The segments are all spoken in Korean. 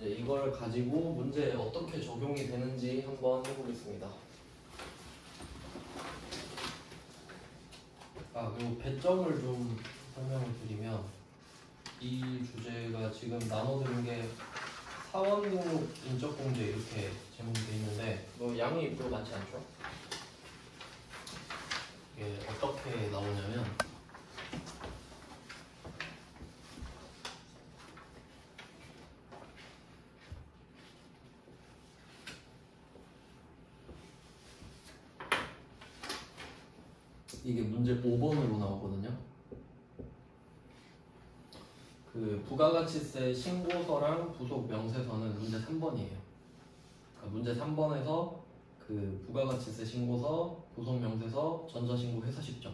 이제 이걸 가지고 문제에 어떻게 적용이 되는지 한번 해보겠습니다. 그리고 배점을 좀 설명을 드리면 이 주제가 지금 나눠드린 게 사원 등록 인적 공제 이렇게 제목이 돼 있는데 뭐 양이 별로 많지 않죠? 이게 어떻게 나오냐면 이게 문제 5번으로 나오거든요. 그 부가가치세 신고서랑 부속 명세서는 문제 3번이에요. 그러니까 문제 3번에서 그 부가가치세 신고서, 부속 명세서, 전자신고 회사 10점.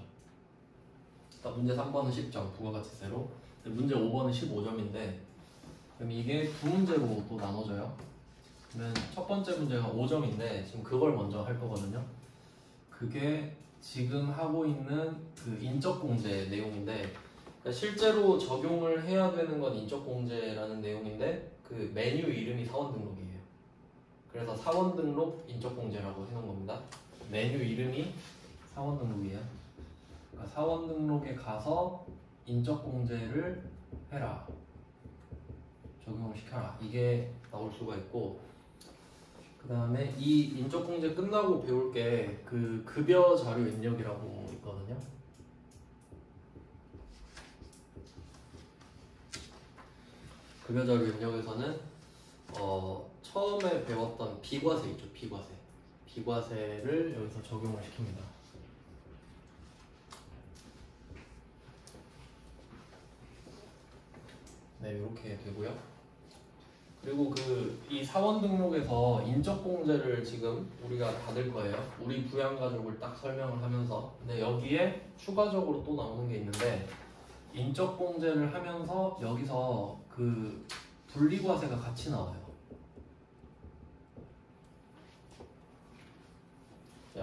그러니까 문제 3번은 10점 부가가치세로. 문제 5번은 15점인데 그럼 이게 두 문제로 또 나눠져요. 그러면 첫 번째 문제가 5점인데 지금 그걸 먼저 할 거거든요. 그게 지금 하고 있는 그 인적공제 내용인데 그러니까 실제로 적용을 해야 되는 건 인적공제라는 내용인데 그 메뉴 이름이 사원등록이에요. 그래서 사원등록 인적공제라고 해놓은 겁니다. 메뉴 이름이 사원등록이에요. 그러니까 사원등록에 가서 인적공제를 해라, 적용을 시켜라, 이게 나올 수가 있고, 그 다음에 이 인적공제 끝나고 배울 게 그 급여 자료 입력이라고 있거든요. 급여 자료 입력에서는 처음에 배웠던 비과세 있죠, 비과세를 여기서 적용을 시킵니다. 네, 이렇게 되고요. 그리고 이 사원 등록에서 인적공제를 지금 우리가 받을 거예요. 우리 부양가족을 딱 설명을 하면서. 근데 여기에 추가적으로 또 나오는 게 있는데 인적공제를 하면서 여기서 그 분리과세가 같이 나와요.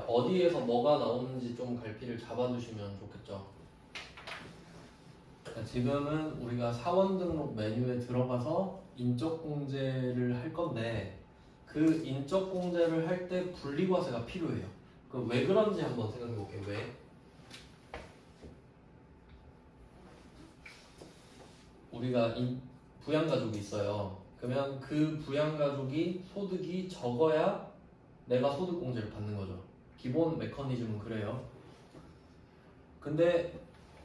어디에서 뭐가 나오는지 좀 갈피를 잡아두시면 좋겠죠. 지금은 우리가 사원 등록 메뉴에 들어가서 인적공제를 할 건데 그 인적공제를 할 때 분리과세가 필요해요. 왜 그런지 한번 생각해 볼게요. 왜? 우리가 부양가족이 있어요. 그러면 그 부양가족이 소득이 적어야 내가 소득공제를 받는 거죠. 기본 메커니즘은 그래요. 근데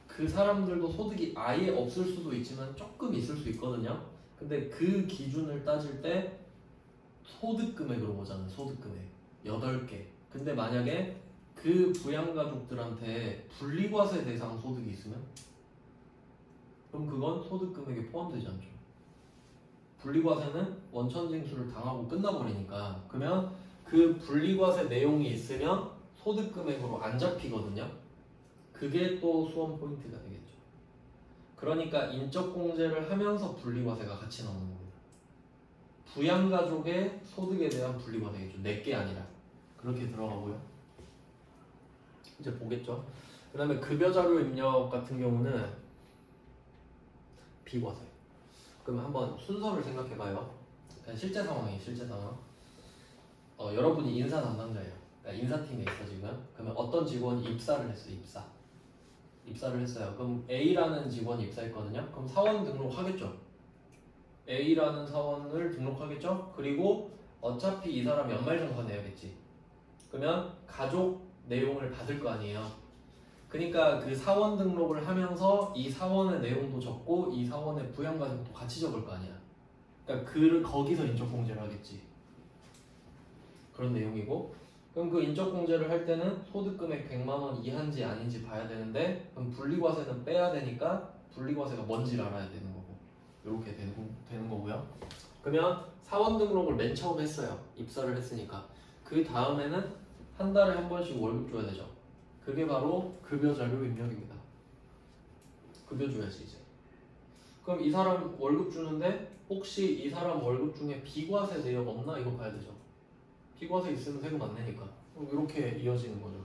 그 사람들도 소득이 아예 없을 수도 있지만 조금 있을 수 있거든요. 근데 그 기준을 따질 때 소득금액으로 보잖아요. 소득금액 8개. 근데 만약에 그 부양가족들한테 분리과세 대상 소득이 있으면 그럼 그건 소득금액에 포함되지 않죠. 분리과세는 원천징수를 당하고 끝나버리니까. 그러면 그 분리과세 내용이 있으면 소득금액으로 안 잡히거든요. 그게 또 수험 포인트가 되겠죠. 그러니까 인적공제를 하면서 분리과세가 같이 나오는 겁니다. 부양가족의 소득에 대한 분리과세겠죠. 내게 아니라. 그렇게 들어가고요. 이제 보겠죠. 그 다음에 급여자료 입력 같은 경우는 비과세. 그럼 한번 순서를 생각해봐요. 실제 상황이에요. 실제 상황. 여러분이 인사 담당자예요. 그러니까 인사팀에 있어 지금. 그러면 어떤 직원이 입사를 했어요. 입사를 했어요. 그럼 A라는 직원이 입사했거든요. 그럼 사원 등록하겠죠. A라는 사원을 등록하겠죠. 그리고 어차피 이 사람 연말정산 내야겠지. 그러면 가족 내용을 받을 거 아니에요. 그러니까 그 사원 등록을 하면서 이 사원의 내용도 적고 이 사원의 부양가족도 같이 적을 거 아니야. 그러니까 거기서 인적공제를 하겠지. 그런 내용이고, 그럼 그 인적공제를 할 때는 소득금액 100만 원 이하인지 아닌지 봐야 되는데, 그럼 분리과세는 빼야 되니까 분리과세가 뭔지를 알아야 되는 거고, 이렇게 되는 거고요. 그러면 사원 등록을 맨 처음 했어요. 입사를 했으니까. 그 다음에는 한 달에 한 번씩 월급 줘야 되죠. 그게 바로 급여자료 입력입니다. 급여 줘야지 이제. 그럼 이 사람 월급 주는데 혹시 이 사람 월급 중에 비과세 내역 없나? 이거 봐야 되죠. 비과세 있으면 세금 안 내니까. 이렇게 이어지는 거죠.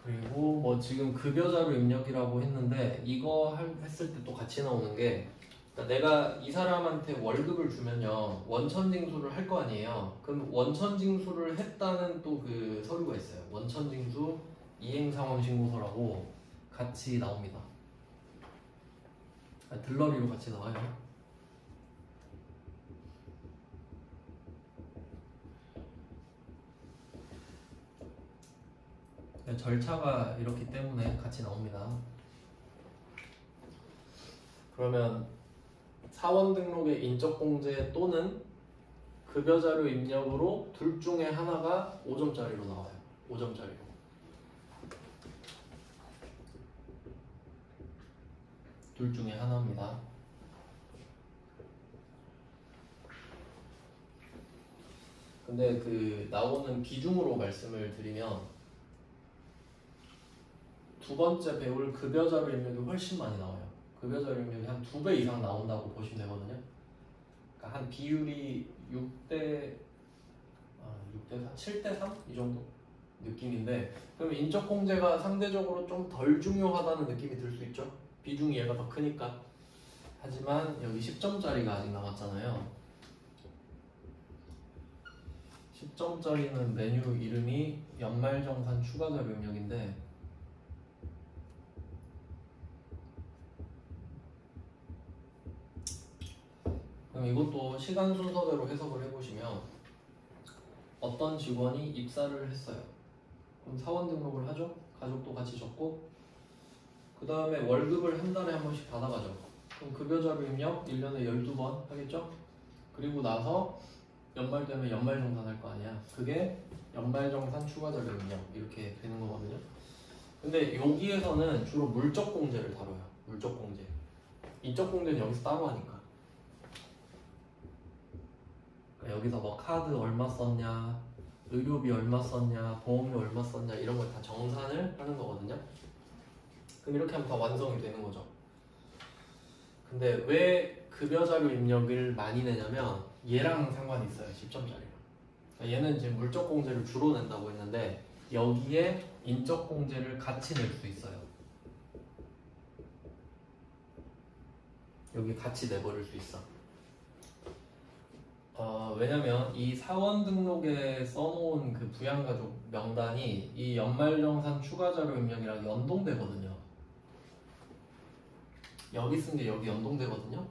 그리고 뭐 지금 급여자료 입력이라고 했는데 이거 했을 때 또 같이 나오는 게 그러니까 내가 이 사람한테 월급을 주면요 원천징수를 할 거 아니에요. 그럼 원천징수를 했다는 또 그 서류가 있어요. 원천징수 이행상황신고서라고 같이 나옵니다. 들러리로 같이 나와요. 절차가 이렇기 때문에 같이 나옵니다. 그러면 사원 등록의 인적공제 또는 급여자료 입력으로 둘 중에 하나가 5점짜리로 나와요. 5점짜리로. 둘 중에 하나입니다. 근데 그 나오는 비중으로 말씀을 드리면 두 번째 배울 급여자료 입력이 훨씬 많이 나와요. 급여자료 입력이 한 2배 이상 나온다고 보시면 되거든요. 그러니까 한 비율이 6대 4, 7대 3? 이 정도 느낌인데, 그럼 인적공제가 상대적으로 좀 덜 중요하다는 느낌이 들 수 있죠. 비중이 얘가 더 크니까. 하지만 여기 10점짜리가 아직 남았잖아요. 10점짜리는 메뉴 이름이 연말정산 추가자료 입력인데, 그럼 이것도 시간 순서대로 해석을 해보시면 어떤 직원이 입사를 했어요. 그럼 사원 등록을 하죠. 가족도 같이 적고, 그 다음에 월급을 한 달에 한 번씩 받아가죠. 그럼 급여자료 입력 1년에 12번 하겠죠. 그리고 나서 연말 되면 연말정산 할 거 아니야. 그게 연말정산 추가자료 입력 이렇게 되는 거거든요. 근데 여기에서는 주로 물적공제를 다뤄요. 물적공제. 인적공제는 여기서 따로 하니까. 그러니까 여기서 뭐 카드 얼마 썼냐, 의료비 얼마 썼냐, 보험료 얼마 썼냐 이런 걸 다 정산을 하는 거거든요. 그럼 이렇게 하면 다 완성이 되는 거죠. 근데 왜 급여자료 입력을 많이 내냐면 얘랑 상관이 있어요. 10점짜리랑. 그러니까 얘는 지금 물적공제를 주로 낸다고 했는데 여기에 인적공제를 같이 낼 수 있어요. 여기 같이 내버릴 수 있어. 왜냐면 이 사원 등록에 써놓은 그 부양가족 명단이 이 연말정산 추가자료 입력이랑 연동되거든요. 여기 쓴 게 여기 연동되거든요.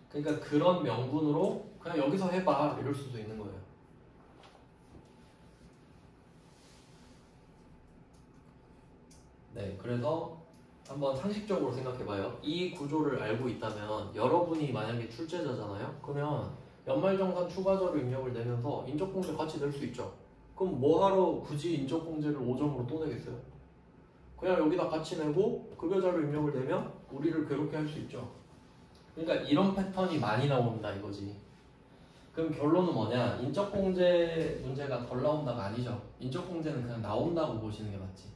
그러니까 그런 명분으로 그냥 여기서 해봐 이럴 수도 있는 거예요. 네, 그래서 한번 상식적으로 생각해봐요. 이 구조를 알고 있다면 여러분이 만약에 출제자잖아요. 그러면 연말정산 추가자료 입력을 내면서 인적공제 같이 낼 수 있죠. 그럼 뭐하러 굳이 인적공제를 5점으로 또 내겠어요? 그냥 여기다 같이 내고 급여자료 입력을 내면 우리를 괴롭게 할 수 있죠. 그러니까 이런 패턴이 많이 나온다 이거지. 그럼 결론은 뭐냐? 인적공제 문제가 덜 나온다가 아니죠. 인적공제는 그냥 나온다고 보시는 게 맞지.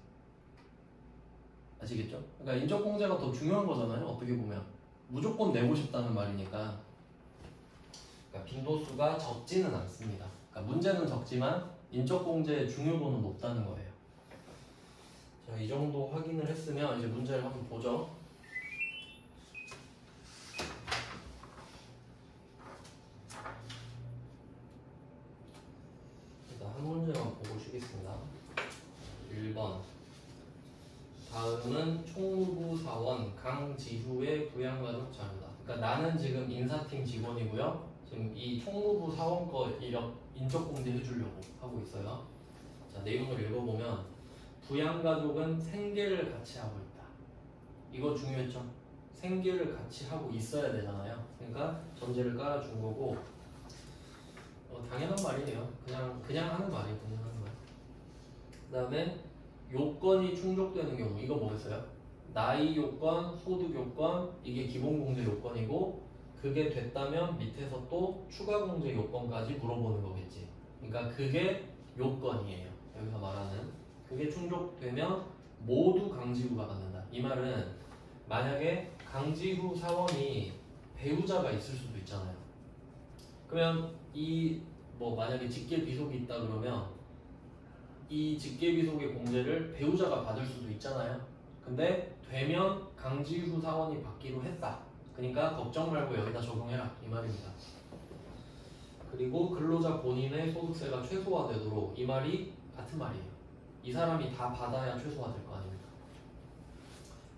아시겠죠? 그러니까 인적공제가 더 중요한 거잖아요. 어떻게 보면 무조건 내고 싶다는 말이니까. 그러니까 빈도수가 적지는 않습니다. 그러니까 문제는 적지만 인적공제의 중요도는 높다는 거예요. 자, 이 정도 확인을 했으면 이제 문제를 한번 보죠. 일단 한 문제만 보고 쉬겠습니다. 1번. 다음은 총무부 사원 강지후의 부양가족 자료다. 그러니까 나는 지금 인사팀 직원이고요. 지금 이 총무부 사원 거 이력 인적공제 해주려고 하고 있어요. 자, 내용을 읽어보면 부양가족은 생계를 같이 하고 있다. 이거 중요했죠? 생계를 같이 하고 있어야 되잖아요. 그러니까 전제를 깔아준 거고, 당연한 말이에요. 그냥 하는 말이에요. 그냥 하는 말. 그 다음에 요건이 충족되는 경우, 이거 뭐겠어요? 나이 요건, 소득 요건, 이게 기본공제 요건이고, 그게 됐다면 밑에서 또 추가공제 요건까지 물어보는 거겠지. 그러니까 그게 요건이에요. 여기서 말하는. 그게 충족되면 모두 강지후가 받는다. 이 말은 만약에 강지후 사원이 배우자가 있을 수도 있잖아요. 그러면 만약에 직계비속이 있다 그러면 이 직계비속의 공제를 배우자가 받을 수도 있잖아요. 근데 되면 강지후 사원이 받기로 했다. 그러니까 걱정 말고 여기다 적용해라 이 말입니다. 그리고 근로자 본인의 소득세가 최소화되도록 이 말이 같은 말이에요. 이 사람이 다 받아야 최소화될 거 아닙니까?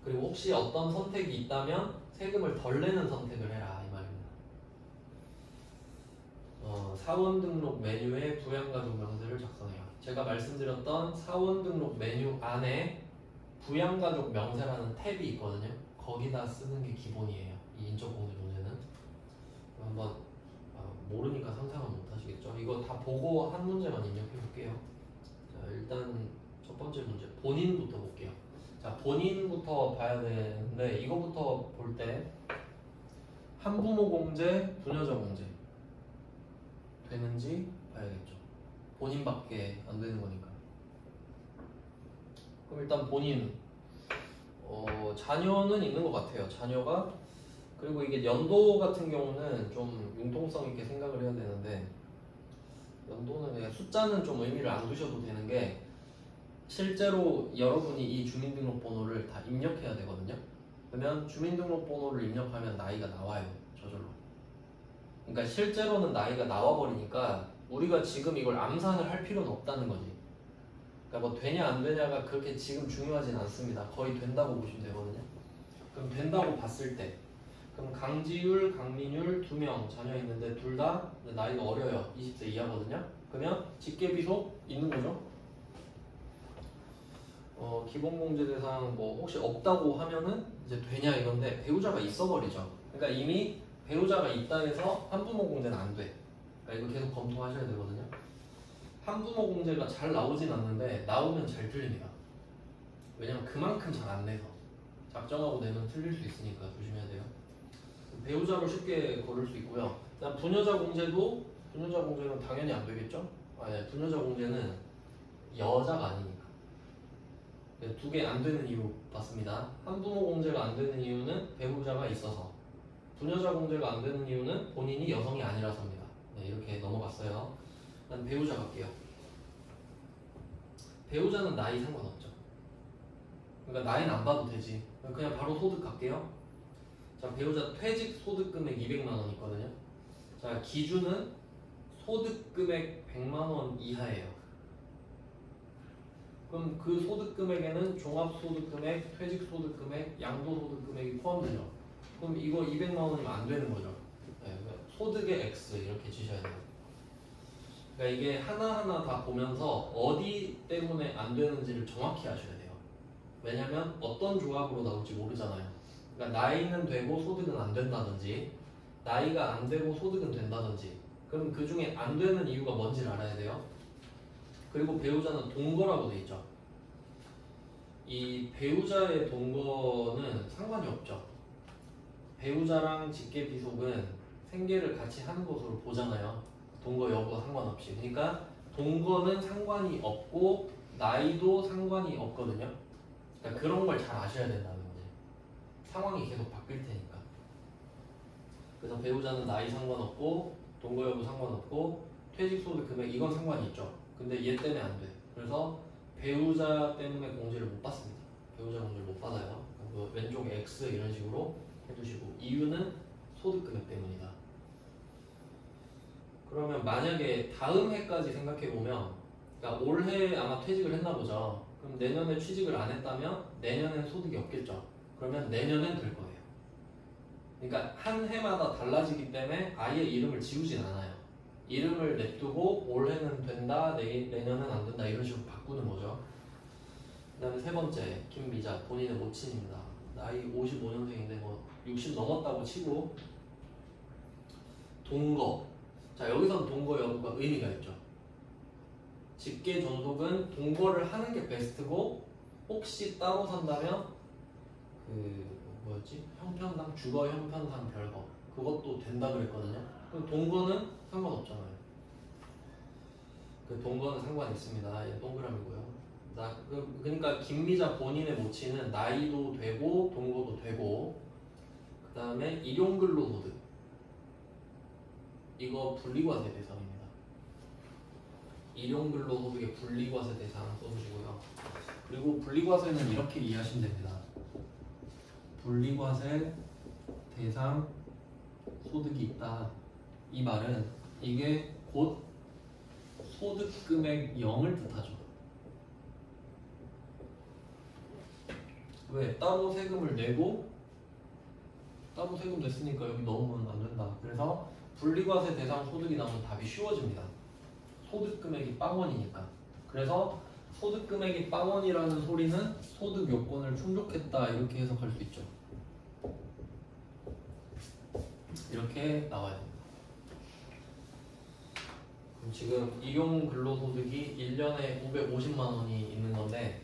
그리고 혹시 어떤 선택이 있다면 세금을 덜 내는 선택을 해라 이 말입니다. 사원 등록 메뉴에 부양가족 명세를 작성해요. 제가 말씀드렸던 사원 등록 메뉴 안에 부양가족 명세라는 탭이 있거든요. 거기다 쓰는 게 기본이에요. 이 인적공제 문제는. 한번 모르니까 상상은 못 하시겠죠. 이거 다 보고 한 문제만 입력해 볼게요. 자, 일단 첫 번째 문제 본인부터 볼게요. 자, 본인부터 봐야 되는데 이거부터 볼 때 한부모 공제, 부녀자 공제 되는지 봐야겠죠. 본인밖에 안 되는 거니까. 그럼 일단 본인 자녀는 있는 것 같아요. 자녀가. 그리고 이게 연도 같은 경우는 좀 융통성 있게 생각을 해야 되는데 연도는 그냥 숫자는 좀 의미를 안 두셔도 되는 게 실제로 여러분이 이 주민등록번호를 다 입력해야 되거든요. 그러면 주민등록번호를 입력하면 나이가 나와요. 저절로. 그러니까 실제로는 나이가 나와버리니까 우리가 지금 이걸 암산을 할 필요는 없다는 거지. 그러니까 뭐 되냐 안 되냐가 그렇게 지금 중요하진 않습니다. 거의 된다고 보시면 되거든요. 그럼 된다고 봤을 때 그럼 강지율, 강민율 2명 자녀 있는데 둘 다 나이가 어려요. 20세 이하거든요. 그러면 직계비속 있는 거죠. 기본공제 대상 뭐 혹시 없다고 하면은 이제 되냐 이건데 배우자가 있어버리죠. 그러니까 이미 배우자가 있다 해서 한부모 공제는 안 돼. 그러니까 이거 계속 검토하셔야 되거든요. 한부모 공제가 잘 나오진 않는데 나오면 잘 틀립니다. 왜냐면 그만큼 잘 안 내서 작정하고 내면 틀릴 수 있으니까 조심해야 돼요. 배우자로 쉽게 걸을 수 있고요. 그다음 부녀자 공제는 당연히 안 되겠죠? 부녀자 공제는 여자가 아니니까. 두 개 안 되는 이유 봤습니다. 한부모 공제가 안 되는 이유는 배우자가 있어서, 부녀자 공제가 안 되는 이유는 본인이 여성이 아니라서입니다. 네, 이렇게 넘어갔어요. 난 배우자 갈게요. 배우자는 나이 상관없죠. 그러니까 나이는 안 봐도 되지. 그냥 바로 소득 갈게요. 자, 배우자 퇴직 소득 금액 200만 원 있거든요. 자, 기준은 소득 금액 100만 원 이하예요. 그럼 그 소득 금액에는 종합 소득 금액, 퇴직 소득 금액, 양도 소득 금액이 포함되죠. 그럼 이거 200만 원이면 안 되는 거죠. 네, 소득의 X 이렇게 주셔야 돼요. 그러니까 이게 하나하나 다 보면서 어디 때문에 안 되는지를 정확히 아셔야 돼요. 왜냐면 어떤 조합으로 나올지 모르잖아요. 그러니까 나이는 되고 소득은 안 된다든지, 나이가 안 되고 소득은 된다든지, 그럼 그 중에 안 되는 이유가 뭔지를 알아야 돼요. 그리고 배우자는 동거라고 돼 있죠. 이 배우자의 동거는 상관이 없죠. 배우자랑 직계비속은 생계를 같이 하는 것으로 보잖아요. 동거 여부 상관없이. 그러니까 동거는 상관이 없고 나이도 상관이 없거든요. 그러니까 그런 걸 잘 아셔야 된다는 거지. 상황이 계속 바뀔 테니까. 그래서 배우자는 나이 상관없고 동거 여부 상관없고 퇴직소득 금액 이건 상관이 있죠. 근데 얘 때문에 안 돼. 그래서 배우자 때문에 공제를 못 받습니다. 배우자 공제를 못 받아요. 그 왼쪽에 X 이런 식으로 해두시고, 이유는 소득 금액 때문이다. 그러면 만약에 다음 해까지 생각해보면, 그러니까 올해 아마 퇴직을 했나 보죠. 그럼 내년에 취직을 안 했다면 내년엔 소득이 없겠죠. 그러면 내년엔 될 거예요. 그러니까 한 해마다 달라지기 때문에 아예 이름을 지우진 않아요. 이름을 냅두고 올해는 된다, 내년은 안 된다 이런 식으로 바꾸는 거죠. 그 다음에 세 번째, 김미자, 본인의 모친입니다. 나이 55년생인데 뭐 60 넘었다고 치고, 동거. 자, 여기서는 동거 여부가 의미가 있죠. 직계 존속은 동거를 하는 게 베스트고, 혹시 따로 산다면 형편상 주거 형편상 별거 그것도 된다 그랬거든요. 그럼 동거는 상관없잖아요. 그 동거는 상관 있습니다. 얘 동그라미고요. 그러니까 김미자 본인의 모친은 나이도 되고 동거도 되고, 그 다음에 일용근로소득 이거 분리과세 대상입니다. 일용근로소득의 분리과세 대상 써주시고요. 그리고 분리과세는 이렇게 이해하시면 됩니다. 분리과세 대상 소득이 있다. 이 말은 이게 곧 소득 금액 0을 뜻하죠. 왜? 따로 세금을 내고 따로 세금 냈으니까 여기 넣으면 안 된다. 그래서 분리과세 대상 소득이 나오면 답이 쉬워집니다. 소득 금액이 빵원이니까. 그래서 소득 금액이 빵원이라는 소리는 소득 요건을 충족했다 이렇게 해석할 수 있죠. 이렇게 나와야 됩니다. 그럼 지금 일용 근로소득이 1년에 550만 원이 있는 건데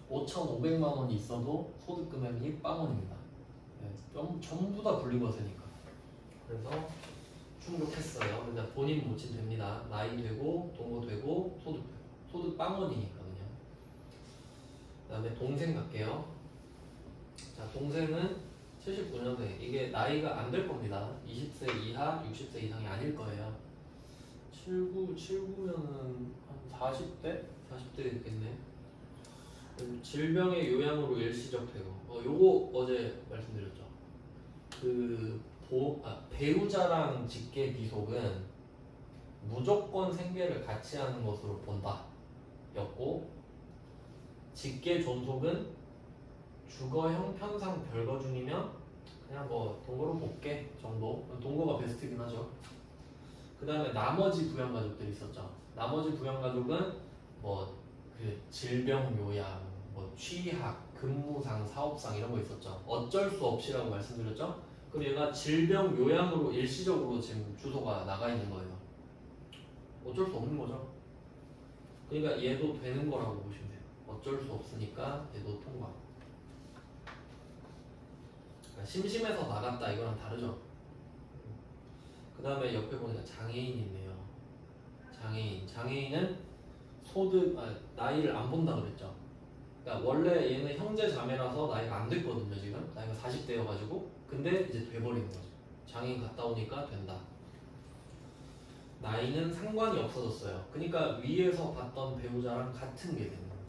5,500만 원이 있어도 소득 금액이 빵원입니다. 네, 전부 다 분리과세니까. 그래서 충족했어요. 근데 본인 모친 됩니다. 나이 되고 동거 되고 소득 빵원이니까 그냥. 그다음에 동생 갈게요. 자, 동생은 79년생. 이게 나이가 안 될 겁니다. 20세 이하, 60세 이상이 아닐 거예요. 79면은 한 40대? 40대 됐겠네. 질병의 요양으로 일시적 퇴거. 요거 어제 말씀드렸죠. 배우자랑 직계 비속은 무조건 생계를 같이 하는 것으로 본다 였고, 직계 존속은 주거 형편상 별거 중이면 그냥 뭐 동거로 볼게 정도. 동거가 베스트긴 하죠. 그 다음에 나머지 부양가족들이 있었죠. 나머지 부양가족은 뭐 그 질병 요양, 뭐 취학, 근무상, 사업상 이런 거 있었죠. 어쩔 수 없이라고 말씀드렸죠. 그럼 얘가 질병 요양으로 일시적으로 지금 주소가 나가 있는 거예요. 어쩔 수 없는 거죠. 그러니까 얘도 되는 거라고 보시면 돼요. 어쩔 수 없으니까 얘도 통과. 그러니까 심심해서 나갔다 이거랑 다르죠. 그 다음에 옆에 보니까 장애인이 있네요. 장애인은 나이를 안 본다 그랬죠. 그러니까 원래 얘는 형제 자매라서 나이가 안 됐거든요. 지금 나이가 40대여가지고. 근데 이제 돼버리는 거죠. 장애인 갔다 오니까 된다. 나이는 상관이 없어졌어요. 그러니까 위에서 봤던 배우자랑 같은 게 되는 거예요.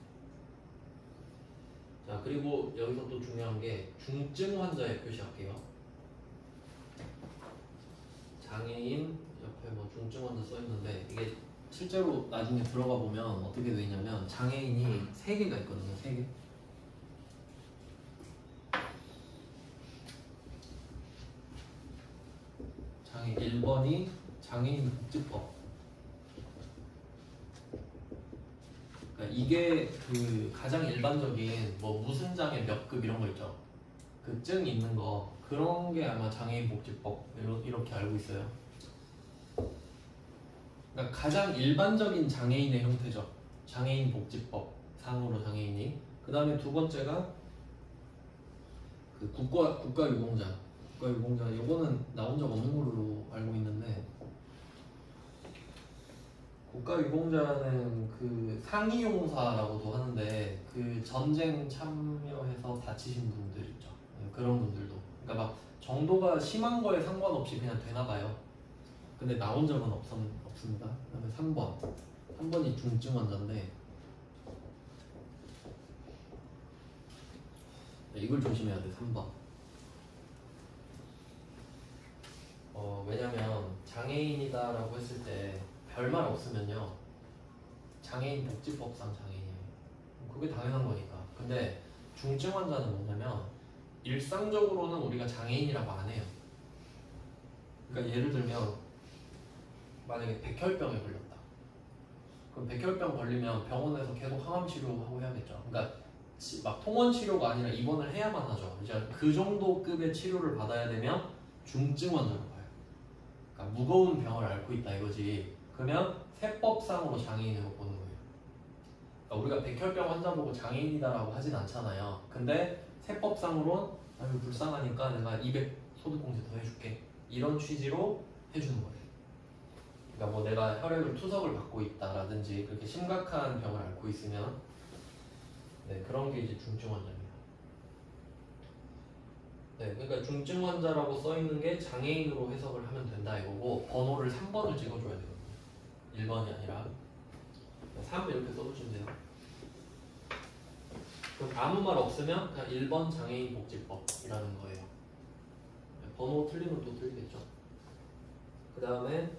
자, 그리고 여기서 또 중요한 게 중증 환자에 표시할게요. 장애인 옆에 뭐 중증 환자 써 있는데 이게 실제로 나중에 들어가 보면 어떻게 되냐면 장애인이 3개가 있거든요. 3개. 장애 1번이 장애인 복지법. 그러니까 이게 그 가장 일반적인 뭐 무슨 장애 몇 급 이런 거 있죠. 그 증 있는 거 그런 게 아마 장애인 복지법 이렇게 알고 있어요. 그러니까 가장 일반적인 장애인의 형태죠. 장애인 복지법 상으로 장애인이. 그 다음에 두 번째가 그 국가유공자. 요거는 나온 적 없는 걸로 알고 있는데, 국가유공자는 그 상이용사라고도 하는데 그 전쟁 참여해서 다치신 분들 있죠. 그런 분들도. 그러니까 막 정도가 심한 거에 상관없이 그냥 되나 봐요. 근데 나온 적은 없습니다. 그다음에 3번이 중증 환자인데, 네, 이걸 조심해야 돼. 3번. 왜냐면 장애인이다라고 했을 때 별말 없으면요 장애인 복지법상 장애인이에요. 그게 당연한 거니까. 근데 중증 환자는 뭐냐면 일상적으로는 우리가 장애인이라고 안 해요. 그러니까 예를 들면 만약에 백혈병에 걸렸다. 그럼 백혈병 걸리면 병원에서 계속 항암 치료하고 해야겠죠. 그러니까 막 통원 치료가 아니라 입원을 해야만 하죠. 이제 그 정도 급의 치료를 받아야 되면 중증 환자로 봐요. 그러니까 무거운 병을 앓고 있다 이거지. 그러면 세법상으로 장애인으로 보는 거예요. 그러니까 우리가 백혈병 환자 보고 장애인이다라고 하진 않잖아요. 근데 세법상으로는 아유 불쌍하니까 내가 200 소득공제 더 해줄게 이런 취지로 해주는 거예요. 그러니까 뭐 내가 혈액을 투석을 받고 있다라든지 그렇게 심각한 병을 앓고 있으면 네, 그런 게 이제 중증 환자입니다. 네, 그러니까 중증 환자라고 써 있는 게 장애인으로 해석을 하면 된다 이거고, 번호를 3번을 찍어줘야 되거든요. 1번이 아니라 3 이렇게 써주시면 돼요. 그럼 아무 말 없으면 그냥 1번 장애인 복지법이라는 거예요. 번호 틀리면 또 틀리겠죠. 그 다음에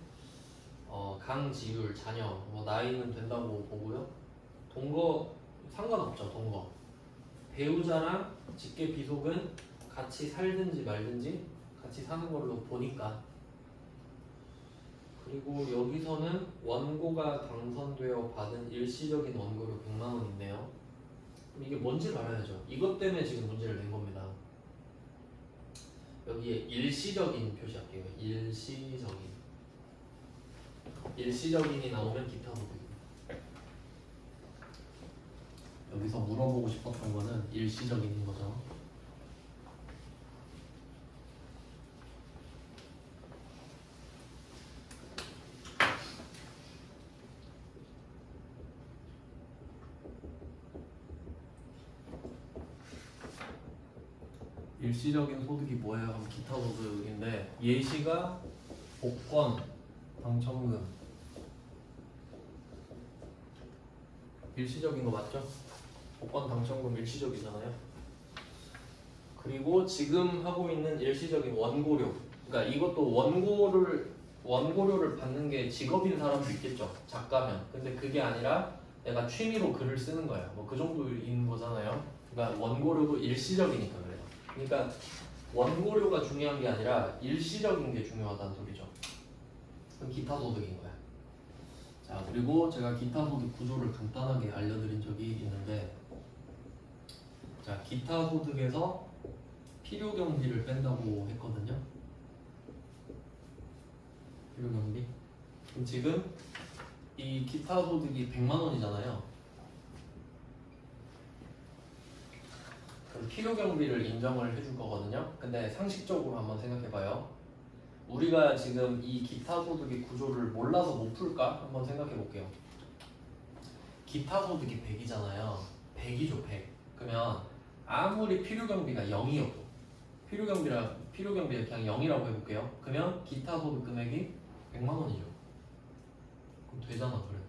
강지율, 자녀, 뭐 나이는 된다고 보고요. 동거 상관없죠. 동거 배우자랑 직계 비속은 같이 살든지 말든지 같이 사는 걸로 보니까. 그리고 여기서는 원고가 당선되어 받은 일시적인 원고료 100만 원인데요. 그럼 이게 뭔지를 알아야죠. 이것 때문에 지금 문제를 낸 겁니다. 여기에 일시적인 표시할게요. 일시적인이 나오면 기타 소득입니다. 여기서 물어보고 싶었던 거는 일시적인인 거죠. 일시적인 소득이 뭐예요? 하면 기타 소득인데 예시가 복권, 당첨금 일시적인 거 맞죠? 복권 당첨금 일시적이잖아요. 그리고 지금 하고 있는 일시적인 원고료, 그러니까 이것도 원고료를 받는 게 직업인 사람도 있겠죠. 작가면. 근데 그게 아니라 내가 취미로 글을 쓰는 거야. 뭐 그 정도인 거잖아요. 그러니까 원고료도 일시적이니까 그래요. 그러니까 원고료가 중요한 게 아니라 일시적인 게 중요하다는 소리죠. 그럼 기타 소득인 거야. 자, 그리고 제가 기타 소득 구조를 간단하게 알려드린 적이 있는데, 자, 기타 소득에서 필요 경비를 뺀다고 했거든요. 필요 경비. 그럼 지금 이 기타 소득이 100만 원이잖아요. 그럼 필요 경비를 인정을 해줄 거거든요. 근데 상식적으로 한번 생각해봐요. 우리가 지금 이 기타 소득의 구조를 몰라서 못 풀까? 한번 생각해 볼게요. 기타 소득이 100이잖아요. 100이죠, 100. 그러면 아무리 필요 경비가 0이어도 필요 경비가 그냥 0이라고 해볼게요. 그러면 기타 소득 금액이 100만 원이죠. 그럼 되잖아, 그래도.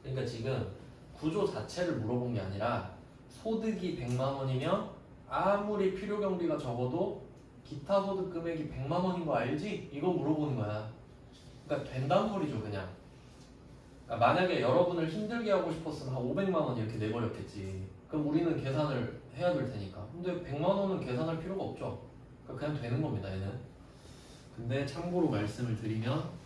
그러니까 지금 구조 자체를 물어본 게 아니라 소득이 100만 원이면 아무리 필요 경비가 적어도 기타 소득 금액이 100만 원인 거 알지? 이거 물어보는 거야. 그러니까 된다는 소리죠, 그냥. 그러니까 만약에 여러분을 힘들게 하고 싶었으면 한 500만 원 이렇게 내버렸겠지. 그럼 우리는 계산을 해야 될 테니까. 근데 100만 원은 계산할 필요가 없죠. 그러니까 그냥 되는 겁니다, 얘는. 근데 참고로 말씀을 드리면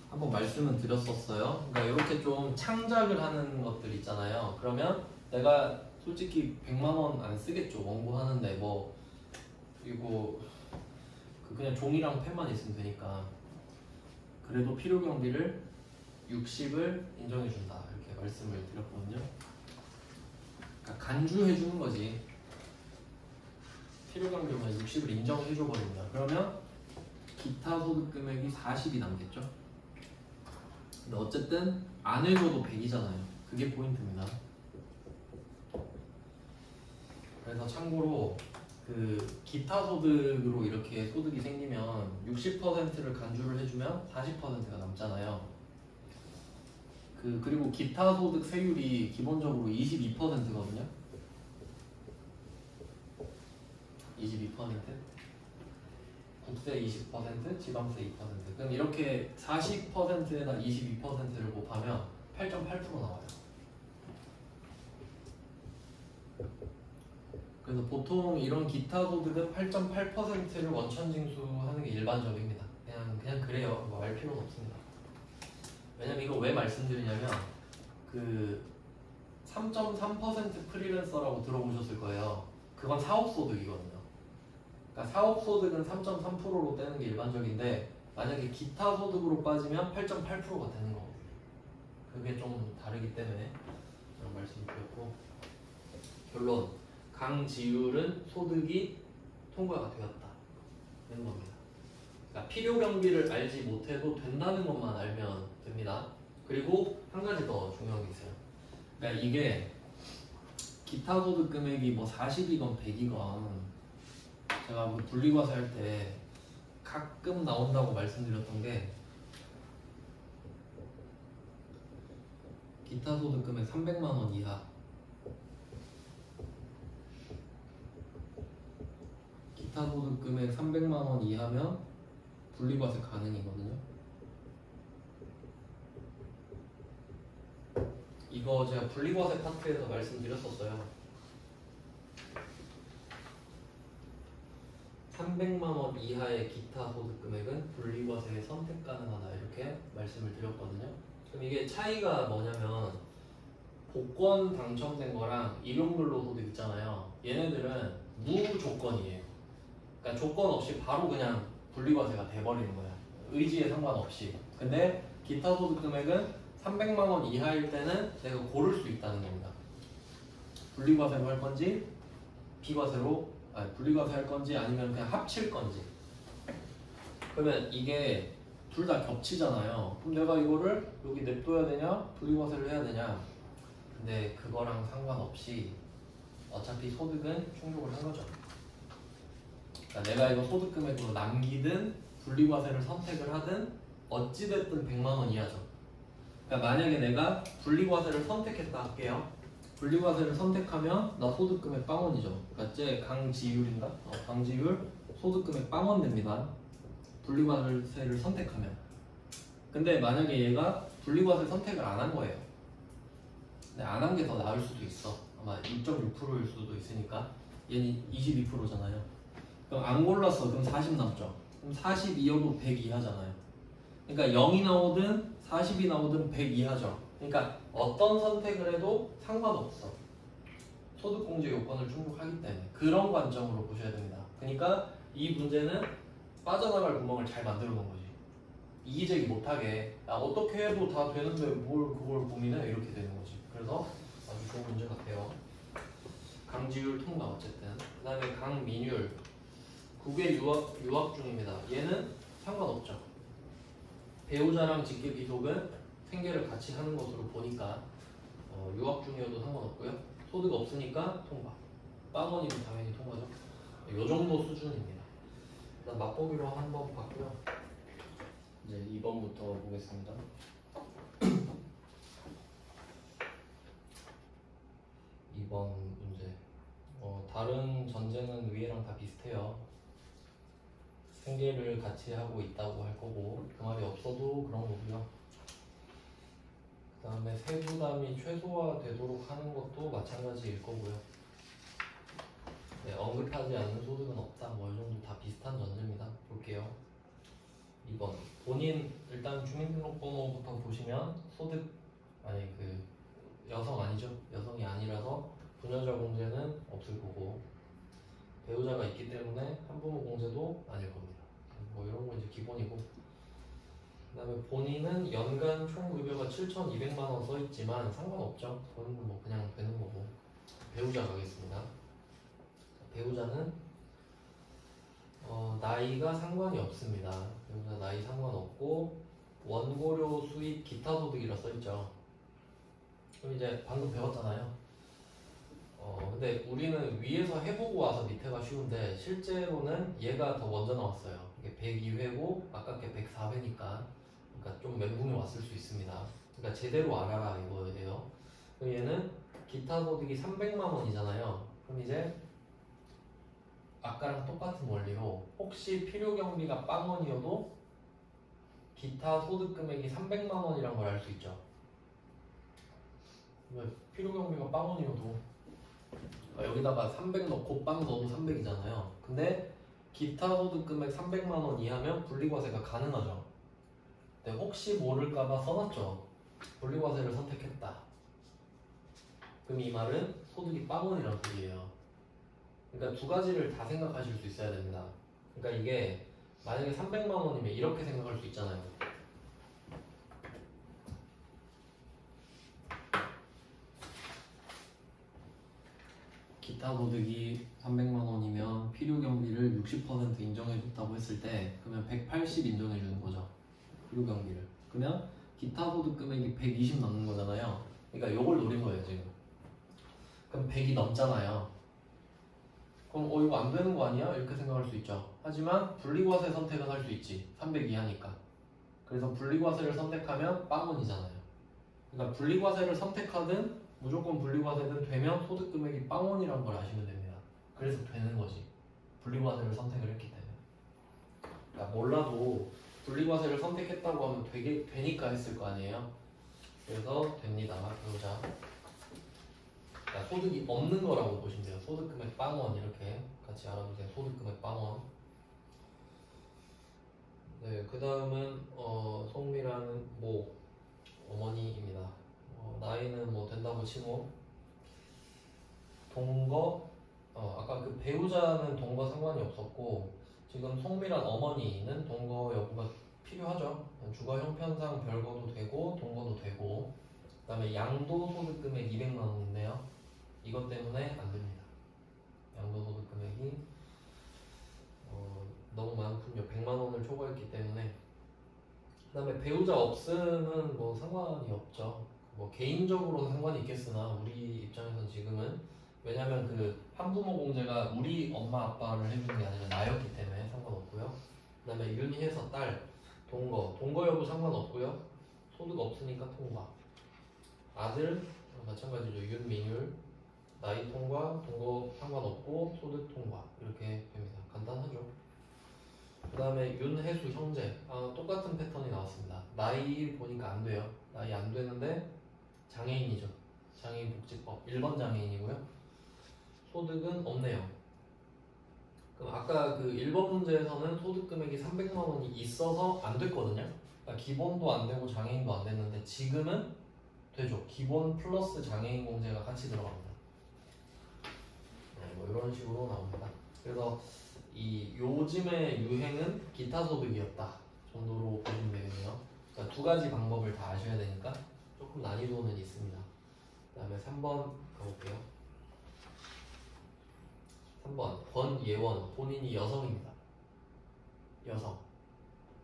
한번 말씀은 드렸었어요. 그러니까 이렇게 좀 창작을 하는 것들 있잖아요. 그러면 내가 솔직히 100만 원 안 쓰겠죠. 원고 하는데 뭐 그리고 그냥 종이랑 펜만 있으면 되니까. 그래도 필요 경비를 60을 인정해 준다 이렇게 말씀을 드렸거든요. 그러니까 간주해 주는 거지. 필요 경비만 60을 인정해 줘 버립니다. 그러면 기타 소득 금액이 40이 남겠죠. 근데 어쨌든 안 해줘도 100이잖아요. 그게 포인트입니다. 그래서 참고로 그 기타 소득으로 이렇게 소득이 생기면 60%를 간주를 해주면 40%가 남잖아요. 그리고 기타 소득 세율이 기본적으로 22%거든요. 22%? 국세 20%, 지방세 2%. 그럼 이렇게 40%에다 22%를 곱하면 8.8% 나와요. 그래서 보통 이런 기타 소득은 8.8%를 원천징수하는 게 일반적입니다. 그냥 그래요. 뭐 알 필요는 없습니다. 왜냐면 이거 왜 말씀드리냐면 그 3.3% 프리랜서라고 들어보셨을 거예요. 그건 사업소득이거든요. 그러니까 사업소득은 3.3%로 떼는 게 일반적인데 만약에 기타 소득으로 빠지면 8.8%가 되는 거거든요. 그게 좀 다르기 때문에 그런 말씀드렸고, 결론 강지율은 소득이 통과가 되었다는 겁니다. 그러니까 필요 경비를 알지 못해도 된다는 것만 알면 됩니다. 그리고 한 가지 더 중요한 게 있어요. 그러니까 이게 기타 소득 금액이 뭐 40이건 100이건 제가 뭐 분리과세 할 때 가끔 나온다고 말씀드렸던 게 기타 소득 금액 300만 원 이하. 기타 소득 금액 300만 원 이하면 분리과세 가능이거든요. 이거 제가 분리과세 파트에서 말씀드렸었어요. 300만 원 이하의 기타 소득 금액은 분리과세에 선택 가능하다 이렇게 말씀을 드렸거든요. 그럼 이게 차이가 뭐냐면 복권 당첨된 거랑 일용근로소득 있잖아요. 얘네들은 무조건이에요. 그러니까 조건 없이 바로 그냥 분리과세가 돼버리는 거야. 의지에 상관없이. 근데 기타 소득 금액은 300만 원 이하일 때는 내가 고를 수 있다는 겁니다. 분리과세로 할 건지 비과세로 분리과세 할 건지 아니면 그냥 합칠 건지. 그러면 이게 둘 다 겹치잖아요. 그럼 내가 이거를 여기 냅둬야 되냐 분리과세를 해야 되냐. 근데 그거랑 상관없이 어차피 소득은 충족을 한 거죠. 그러니까 내가 이거 소득 금액으로 남기든 분리과세를 선택을 하든 어찌됐든 100만 원 이하죠. 그러니까 만약에 내가 분리과세를 선택했다 할게요. 분리과세를 선택하면 나 소득 금액 빵원이죠. 그러니까 쟤 강지율인가? 강지율 소득 금액 빵원 됩니다. 분리과세를 선택하면. 근데 만약에 얘가 분리과세 선택을 안 한 거예요. 근데 안 한 게 더 나을 수도 있어. 아마 2.6%일 수도 있으니까. 얘는 22%잖아요. 그럼 안 골랐어. 그럼 40 남죠. 그럼 42여도 100 이하잖아요. 그러니까 0이 나오든 40이 나오든 100 이하죠. 그러니까 어떤 선택을 해도 상관없어. 소득공제 요건을 충족하기 때문에. 그런 관점으로 보셔야 됩니다. 그러니까 이 문제는 빠져나갈 구멍을 잘 만들어 놓은 거지. 이의제기 못하게 어떻게 해도 다 되는데 뭘 그걸 고민해? 이렇게 되는 거지. 그래서 아주 좋은 문제 같아요. 강지율 통과 어쨌든. 그 다음에 강민율. 국외 유학 중입니다. 얘는 상관없죠. 배우자랑 직계 비속은 생계를 같이 하는 것으로 보니까 유학 중이어도 상관없고요. 소득 없으니까 통과. 빵원이면 당연히 통과죠. 이 정도 수준입니다. 일단 맛보기로 한번 봤고요. 이제 2번부터 보겠습니다. 2번 문제. 다른 전제는 위에랑 다 비슷해요. 생계를 같이 하고 있다고 할 거고 그 말이 없어도 그런 거고요. 그 다음에 세부담이 최소화되도록 하는 것도 마찬가지일 거고요. 네, 언급하지 않는 소득은 없다. 뭐 이 정도 다 비슷한 전제입니다. 볼게요. 2번 본인 일단 주민등록번호부터 보시면 소득 그 여성 아니죠? 여성이 아니라서 부녀자 공제는 없을 거고 배우자가 있기 때문에 한부모 공제도 아닐 겁니다. 뭐 이런 거 이제 기본이고. 그 다음에 본인은 연간 총급여가 7,200만 원 써있지만 상관없죠. 그건 뭐 그냥 되는 거고. 배우자 가겠습니다. 배우자는 나이가 상관이 없습니다. 배우자 나이 상관없고 원고료 수입 기타 소득이라 써있죠. 그럼 이제 방금 배웠잖아요. 근데 우리는 위에서 해보고 와서 밑에가 쉬운데 실제로는 얘가 더 먼저 나왔어요. 이게 102회고 아까 게 104회니까 그러니까 좀 멘붕이 왔을 수 있습니다. 그러니까 제대로 알아라 이거예요. 그럼 얘는 기타 소득이 300만 원이잖아요. 그럼 이제 아까랑 똑같은 원리로 혹시 필요 경비가 빵원이어도 기타 소득 금액이 300만 원이란 걸 알 수 있죠. 필요 경비가 빵원이어도 여기다가 300 넣고 빵 넣어도 300이잖아요. 근데 기타 소득 금액 300만 원 이하면 분리과세가 가능하죠. 근데 혹시 모를까봐 써놨죠. 분리과세를 선택했다. 그럼 이 말은 소득이 빵원이란 소리예요. 그러니까 두 가지를 다 생각하실 수 있어야 됩니다. 그러니까 이게 만약에 300만 원이면 이렇게 생각할 수 있잖아요. 기타 소득이 300만 원이면 필요 경비를 60% 인정해줬다고 했을 때 그러면 180 인정해주는 거죠. 필요 경비를. 그러면 기타 소득 금액이 120 넘는 거잖아요. 그러니까 요걸 노린 거예요 지금. 그럼 100이 넘잖아요. 그럼 이거 안 되는 거 아니야? 이렇게 생각할 수 있죠. 하지만 분리과세 선택은 할 수 있지. 300 이하니까. 그래서 분리과세를 선택하면 빵원이잖아요. 그러니까 분리과세를 선택하든 무조건 분리과세든 되면 소득금액이 빵원이라는 걸 아시면 됩니다. 그래서 되는 거지. 분리과세를 선택을 했기 때문에. 그러니까 몰라도 분리과세를 선택했다고 하면 되니까 했을 거 아니에요. 그래서 됩니다. 배우자. 그러니까 소득이 없는 거라고 보시면 돼요. 소득금액 빵원 이렇게 같이 알아두세요. 소득금액 빵원. 네, 그 다음은 송미라는 어머니입니다. 나이는 된다고 치고 동거 아까 그 배우자는 동거 상관이 없었고 지금 송미란 어머니는 동거 여부가 필요하죠. 주거 형편상 별거도 되고 동거도 되고 그 다음에 양도소득 금액 200만 원인데요. 이것 때문에 안 됩니다. 양도소득 금액이 너무 많군요. 100만 원을 초과했기 때문에. 그 다음에 배우자 없음은 상관이 없죠. 개인적으로는 상관이 있겠으나 우리 입장에서는 지금은 왜냐하면 그 한부모 공제가 우리 엄마 아빠를 해주는 게 아니라 나였기 때문에 상관없고요. 그 다음에 윤희에서 딸 동거 여부 상관없고요. 소득 없으니까 통과. 아들 마찬가지죠. 윤민율 나이 통과 동거 상관없고 소득 통과 이렇게 됩니다. 간단하죠. 그 다음에 윤혜수 형제 똑같은 패턴이 나왔습니다. 나이 보니까 안 돼요. 나이 안 되는데 장애인이죠. 장애인 복지법 1번 장애인이고요. 소득은 없네요. 그럼 아까 그 1번 문제에서는 소득 금액이 300만 원이 있어서 안 됐거든요. 그러니까 기본도 안 되고 장애인도 안 됐는데 지금은 되죠. 기본 플러스 장애인 공제가 같이 들어갑니다. 네, 이런 식으로 나옵니다. 그래서 이 요즘의 유행은 기타 소득이었다 정도로 보시면 되겠네요. 그러니까 두 가지 방법을 다 아셔야 되니까 조금 난이도는 있습니다. 그 다음에 3번 가볼게요. 3번 권예원 본인이 여성입니다. 여성.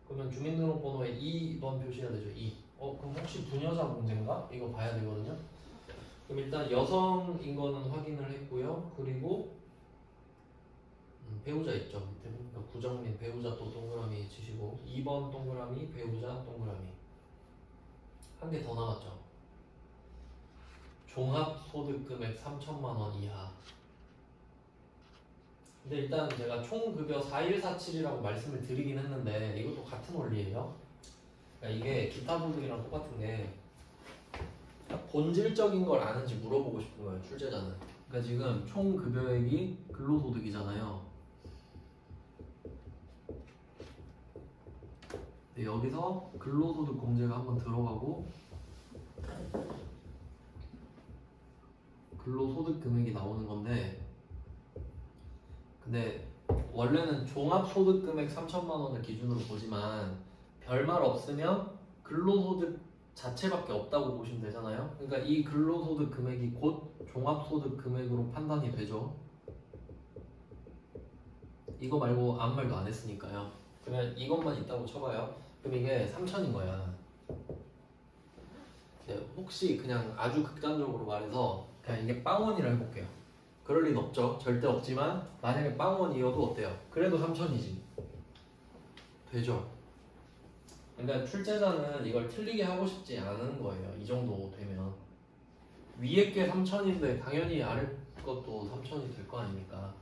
그러면 주민등록번호에 2번 표시가 되죠. 2. 그럼 혹시 부녀자 공제인가? 이거 봐야 되거든요. 그럼 일단 여성인 거는 확인을 했고요. 그리고 배우자 있죠. 밑에 그러니까 구정민 배우자 또 동그라미 치시고 2번 동그라미 배우자 동그라미 한 개 더 남았죠. 종합소득금액 3천만 원 이하. 근데 일단 제가 총급여 4147이라고 말씀을 드리긴 했는데 이것도 같은 원리예요. 그러니까 이게 기타 소득이랑 똑같은 게 본질적인 걸 아는지 물어보고 싶은 거예요. 출제자는. 그러니까 지금 총급여액이 근로소득이잖아요. 여기서 근로소득 공제가 한번 들어가고 근로소득 금액이 나오는 건데 근데 원래는 종합소득 금액 3천만 원을 기준으로 보지만 별말 없으면 근로소득 자체밖에 없다고 보시면 되잖아요. 그러니까 이 근로소득 금액이 곧 종합소득 금액으로 판단이 되죠. 이거 말고 아무 말도 안 했으니까요. 그러면 이것만 있다고 쳐봐요. 그럼 이게 3천인 거야. 혹시 그냥 아주 극단적으로 말해서 그냥 이게 빵원이라 해볼게요. 그럴 리는 없죠. 절대 없지만 만약에 빵원이어도 어때요? 그래도 3천이지. 되죠? 그러니까 출제자는 이걸 틀리게 하고 싶지 않은 거예요. 이 정도 되면. 위에 게 3천인데 당연히 아래 것도 3천이 될 거 아닙니까?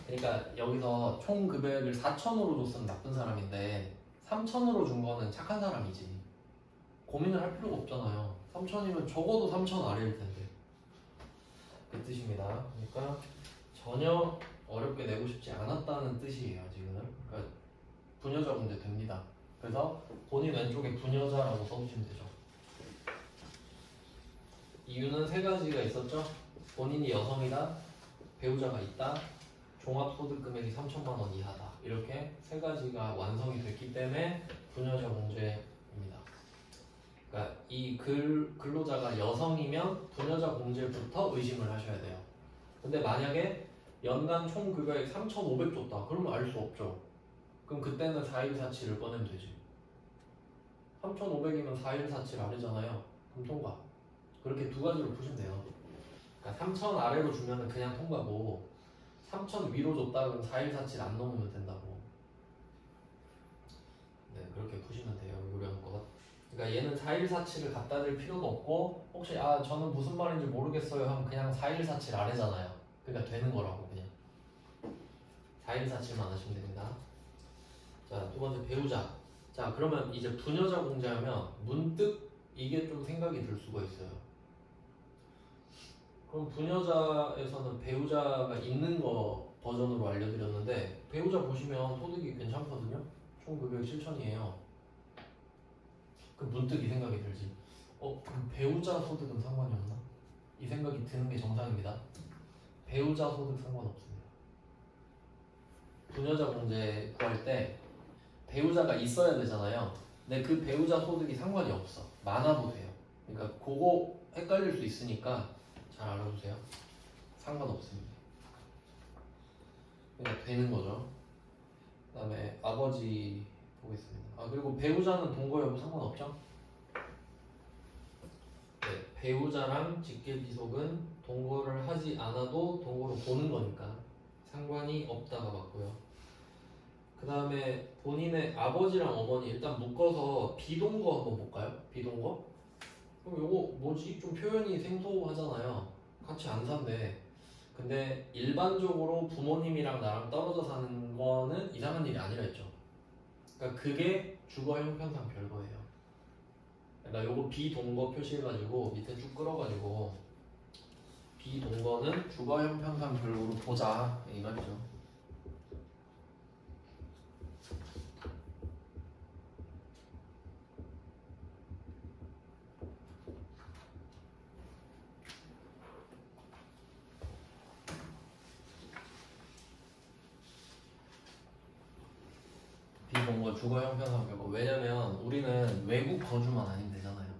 그러니까 여기서 총 금액을 4천으로 줬으면 나쁜 사람인데 3천으로 준 거는 착한 사람이지. 고민을 할 필요가 없잖아요. 3천이면 적어도 3천 아래일 텐데. 그 뜻입니다. 그러니까 전혀 어렵게 내고 싶지 않았다는 뜻이에요. 지금은. 그러니까 부녀자 문제 됩니다. 그래서 본인 왼쪽에 부녀자라고 써주시면 되죠. 이유는 세 가지가 있었죠. 본인이 여성이다, 배우자가 있다, 종합소득금액이 3천만 원 이하다. 이렇게 세 가지가 완성이 됐기 때문에 부녀자 공제입니다. 그러니까 이 근로자가 여성이면 부녀자 공제부터 의심을 하셔야 돼요. 근데 만약에 연간 총 급여액 3,500 줬다. 그러면 알 수 없죠. 그럼 그때는 4147을 꺼내면 되지. 3,500이면 4147 아래잖아요. 그럼 통과. 그렇게 두 가지로 푸시면 돼요. 그러니까 3,000 아래로 주면 그냥 통과고 3,000 위로 줬다 그러면 4147 안 넘으면 된다고. 네, 그렇게 푸시면 돼요. 요령껏. 그러니까 얘는 4147을 갖다 댈 필요도 없고 혹시 저는 무슨 말인지 모르겠어요 하면 그냥 4147 아래잖아요. 그러니까 되는 거라고 그냥 4147만 하시면 됩니다. 자, 두 번째 배우자. 자, 그러면 이제 부녀자 공제하면 문득 이게 좀 생각이 들 수가 있어요. 그럼 부녀자에서는 배우자가 있는 거 버전으로 알려드렸는데 배우자 보시면 소득이 괜찮거든요. 총 급여액 7천이에요. 그 문득 이 생각이 들지. 그럼 배우자 소득은 상관이 없나? 이 생각이 드는 게 정상입니다. 배우자 소득 상관없습니다. 부녀자 공제 구할 때 배우자가 있어야 되잖아요. 근데 그 배우자 소득이 상관이 없어. 많아도 돼요. 그러니까 그거 헷갈릴 수 있으니까 잘 알아두세요. 상관없습니다. 그러니까 되는 거죠. 그 다음에 아버지 보겠습니다. 그리고 배우자는 동거 여부 상관없죠? 네, 배우자랑 직계비속은 동거를 하지 않아도 동거로 보는 거니까 상관이 없다가 맞고요. 그 다음에 본인의 아버지랑 어머니 일단 묶어서 비동거 한번 볼까요? 비동거? 그럼 요거 뭐지? 좀 표현이 생소하잖아요. 같이 안 산대. 근데 일반적으로 부모님이랑 나랑 떨어져 사는 거는 이상한 일이 아니라 했죠. 그러니까 그게 주거 형편상 별거예요. 그러니까 요거 비동거 표시해가지고 밑에 쭉 끌어가지고 비동거는 주거 형편상 별거로 보자 이 말이죠. 비동거 주거 형편상 별거. 왜냐면 우리는 외국 거주만 아니면 되잖아요.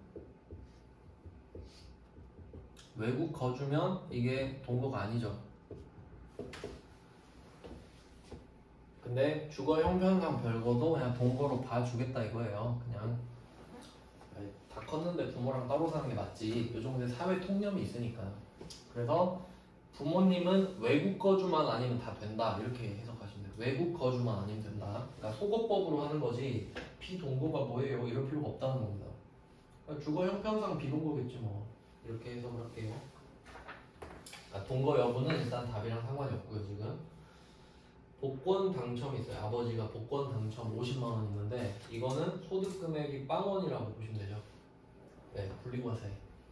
외국 거주면 이게 동거가 아니죠. 근데 주거 형편상 별거도 그냥 동거로 봐주겠다 이거예요. 그냥 다 컸는데 부모랑 따로 사는 게 맞지. 요 정도의 사회 통념이 있으니까. 그래서 부모님은 외국 거주만 아니면 다 된다 이렇게 해석하시면 돼요. 외국 거주만 아니면 된다. 그러니까 속어법으로 하는 거지 비동거가 뭐예요? 이럴 필요가 없다는 겁니다. 그러니까 주거 형편상 비동거겠지 뭐. 이렇게 해석을 할게요. 그러니까 동거 여부는 일단 답이랑 상관이 없고요. 지금 복권 당첨이 있어요. 아버지가 복권 당첨 50만 원 있는데 이거는 소득 금액이 빵원이라고 보시면 되죠. 네, 분리과세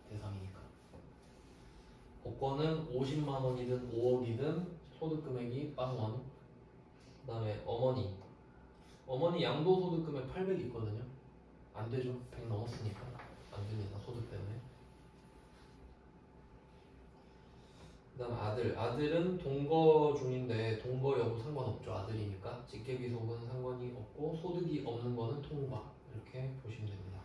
대상이니까. 복권은 50만 원이든 5억이든 소득 금액이 빵원. 그 다음에 어머니 양도소득 금액 800 있거든요. 안 되죠. 100 넘었으니까 안 됩니다. 소득 때문에. 그 다음 아들은 동거 중인데 동거 여부 상관없죠. 아들이니까 직계비속은 상관이 없고 소득이 없는 거는 통과 이렇게 보시면 됩니다.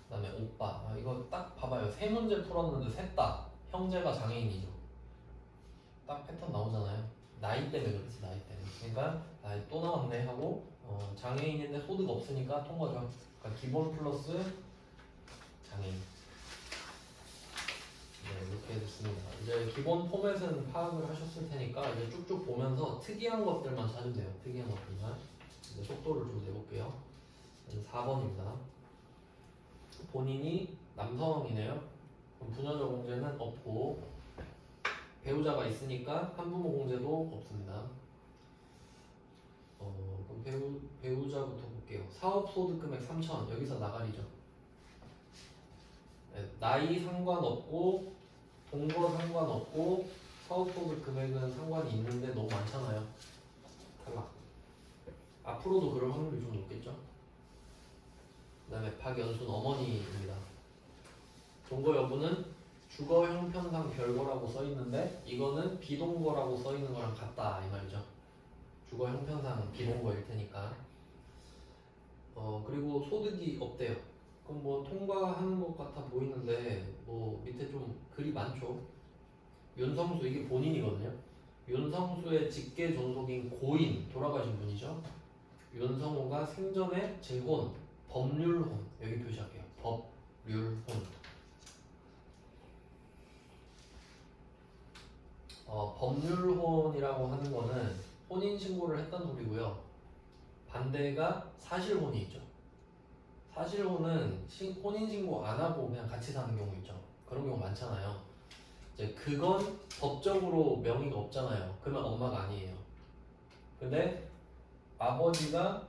그 다음에 오빠 이거 딱 봐봐요. 세 문제 풀었는데 셋 다 형제가 장애인이죠. 딱 패턴 나오잖아요. 나이 때문에 그렇지. 나이 때문에. 그러니까 나이 또 나왔네 하고 장애인인데 소득 없으니까 통과죠. 그러니까 기본 플러스 장애인. 네, 이렇게 됐습니다. 이제 기본 포맷은 파악을 하셨을 테니까 이제 쭉쭉 보면서 특이한 것들만 찾으면 돼요. 특이한 것들만. 이제 속도를 좀 내볼게요. 4번입니다. 본인이 남성이네요. 그럼 부녀자 공제는 없고 배우자가 있으니까 한부모 공제도 없습니다. 그럼 배우자부터 볼게요. 사업소득금액 3,000 여기서 나가리죠. 네, 나이 상관없고 동거 상관없고 사업소득 금액은 상관이 있는데 너무 많잖아요. 탈락. 앞으로도 그럴 확률이 좀 높겠죠. 그 다음에 박연순 어머니입니다. 동거 여부는 주거 형편상 별거라고 써있는데 이거는 비동거라고 써있는 거랑 같다 이 말이죠. 주거 형편상 비동거일 테니까. 그리고 소득이 없대요. 그럼 뭐 통과하는 것 같아 보이는데 뭐 밑에 좀 글이 많죠. 윤성수 이게 본인이거든요. 윤성수의 직계 존속인 고인 돌아가신 분이죠. 윤성호가 생전에 재혼 법률혼 여기 표시할게요. 법률혼. 법률혼이라고 하는 거는 혼인신고를 했단 소리고요. 반대가 사실혼이 있죠. 사실혼은 혼인신고 안 하고 그냥 같이 사는 경우 있죠. 그런 경우 많잖아요. 이제 그건 법적으로 명의가 없잖아요. 그러면 엄마가 아니에요. 근데 아버지가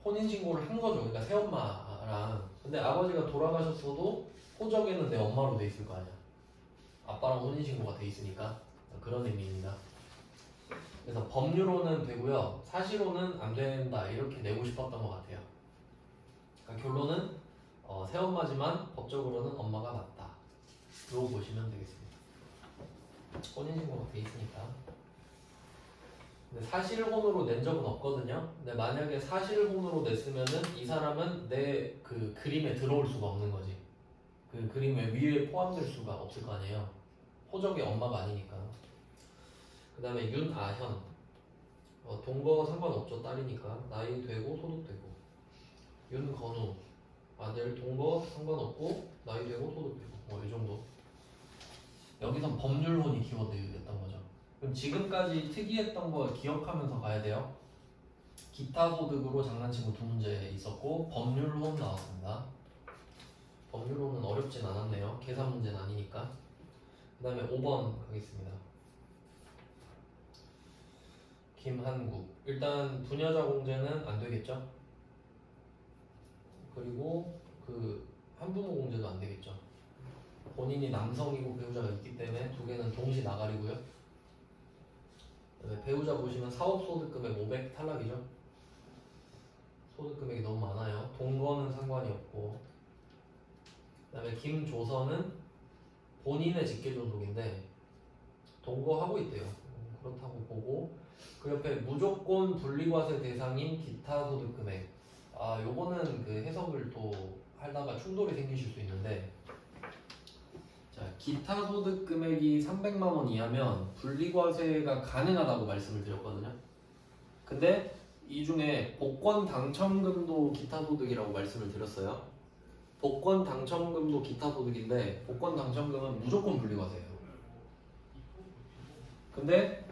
혼인신고를 한 거죠. 그러니까 새엄마랑. 근데 아버지가 돌아가셨어도 호적에는 내 엄마로 돼 있을 거 아니야. 아빠랑 혼인신고가 돼 있으니까. 그런 의미입니다. 그래서 법률로는 되고요. 사실로는 안 된다. 이렇게 내고 싶었던 것 같아요. 그러니까 결론은 새엄마지만 법적으로는 엄마가 맞다. 로 보시면 되겠습니다. 혼인신고가 돼 있으니까. 근데 사실혼으로 낸 적은 없거든요. 근데 만약에 사실혼으로 냈으면은 이 사람은 내 그 그림에 들어올 수가 없는 거지. 그 그림에 위에 포함될 수가 없을 거 아니에요. 호적의 엄마가 아니니까. 그 다음에 윤아현. 동거 상관없죠. 딸이니까. 나이 되고 소득 되고. 윤건우. 아들 동거 상관없고 나이 되고 소득 되고. 뭐 이 정도. 여기선 법률혼이 키워드였던 거죠. 그럼 지금까지 특이했던 거 기억하면서 가야 돼요. 기타 소득으로 장난치고 두 문제 있었고 법률혼 나왔습니다. 법률혼은 어렵진 않았네요. 계산 문제는 아니니까. 그 다음에 5번 가겠습니다. 김한국. 일단 부녀자 공제는 안 되겠죠. 그리고 그 한부모 공제도 안 되겠죠. 본인이 남성이고 배우자가 있기 때문에 두 개는 동시 나가리고요. 배우자 보시면 사업소득금액 500 탈락이죠. 소득금액이 너무 많아요. 동거는 상관이 없고. 그 다음에 김조선은 본인의 직계존속인데 동거하고 있대요. 그렇다고 보고 그 옆에 무조건 분리과세 대상인 기타 소득금액. 요거는 그 해석을 또 하다가 충돌이 생기실 수 있는데, 자, 기타 소득 금액이 300만 원 이하면 분리과세가 가능하다고 말씀을 드렸거든요. 근데 이 중에 복권 당첨금도 기타 소득이라고 말씀을 드렸어요. 복권 당첨금도 기타 소득인데 복권 당첨금은 무조건 분리과세예요. 근데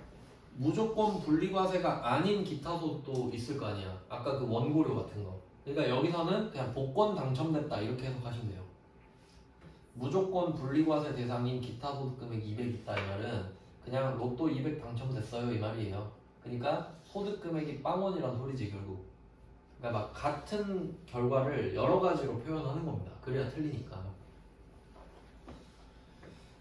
무조건 분리과세가 아닌 기타 소득도 있을 거 아니야. 아까 그 원고료 같은 거. 그러니까 여기서는 그냥 복권 당첨됐다 이렇게 해석하시면 돼요. 무조건 분리과세 대상인 기타 소득 금액 200 있다 이 말은 그냥 로또 200 당첨됐어요 이 말이에요. 그러니까 소득 금액이 빵원이란 소리지 결국. 그러니까 막 같은 결과를 여러 가지로 표현하는 겁니다. 그래야 틀리니까.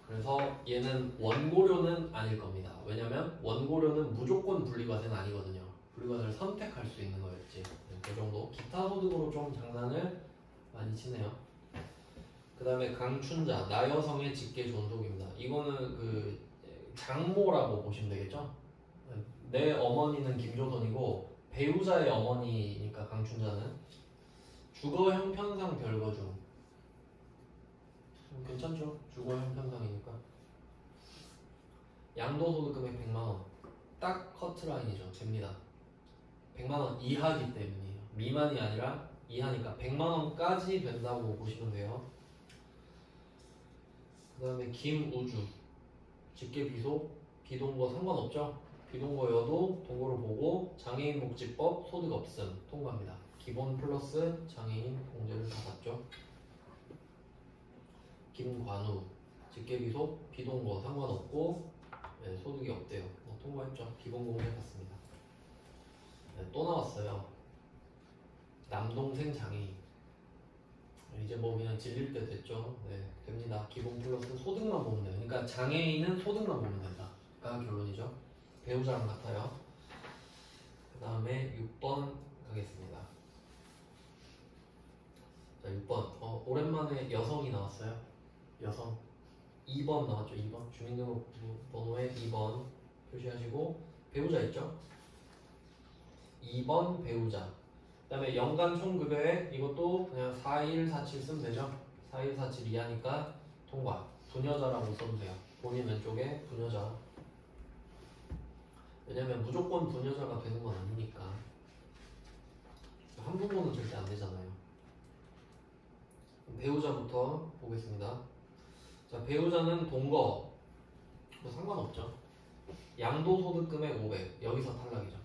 그래서 얘는 원고료는 아닐 겁니다. 왜냐면 원고료는 무조건 분리과세는 아니거든요. 분리과세를 선택할 수 있는 거였지. 그 정도. 기타 소득으로 좀 장난을 많이 치네요. 그 다음에 강춘자, 나여성의 직계 존속입니다. 이거는 그 장모라고 보시면 되겠죠? 내 어머니는 김조선이고 배우자의 어머니니까 강춘자는 주거 형편상 별거 중. 괜찮죠? 주거 형편상이니까. 양도소득 금액 100만원. 딱 커트라인이죠. 됩니다. 100만원 이하기 때문이에요. 미만이 아니라 이하니까 100만원까지 된다고 보시면 돼요. 그 다음에 김우주. 직계 비속, 비동거 상관없죠? 비동거여도 동거를 보고 장애인복지법 소득 없음 통과합니다. 기본 플러스 장애인 공제를 받았죠. 김관우. 직계 비속, 비동거 상관없고 네, 소득이 없대요. 통과했죠. 기본 공제 받습니다. 네, 또 나왔어요. 남동생 장애인. 이제 뭐 그냥 질릴 때 됐죠. 네, 됩니다. 기본 플러스 소득만 보면 돼요. 그러니까 장애인은 소득만 보면 된다가 결론이죠. 배우자랑 같아요. 그 다음에 6번 가겠습니다. 자, 6번. 오랜만에 여성이 나왔어요. 여성. 2번 나왔죠. 2번. 주민등록번호에 2번 표시하시고 배우자 있죠. 2번 배우자. 그 다음에 연간 총급여에 이것도 그냥 4147 쓰면 되죠. 4147 이하니까 통과. 부녀자라고 써주세요. 본인 왼쪽에 부녀자. 왜냐면 무조건 부녀자가 되는 건 아니니까. 한부모는 절대 안 되잖아요. 배우자부터 보겠습니다. 자, 배우자는 동거. 뭐 상관없죠. 양도소득금액 500. 여기서 탈락이죠.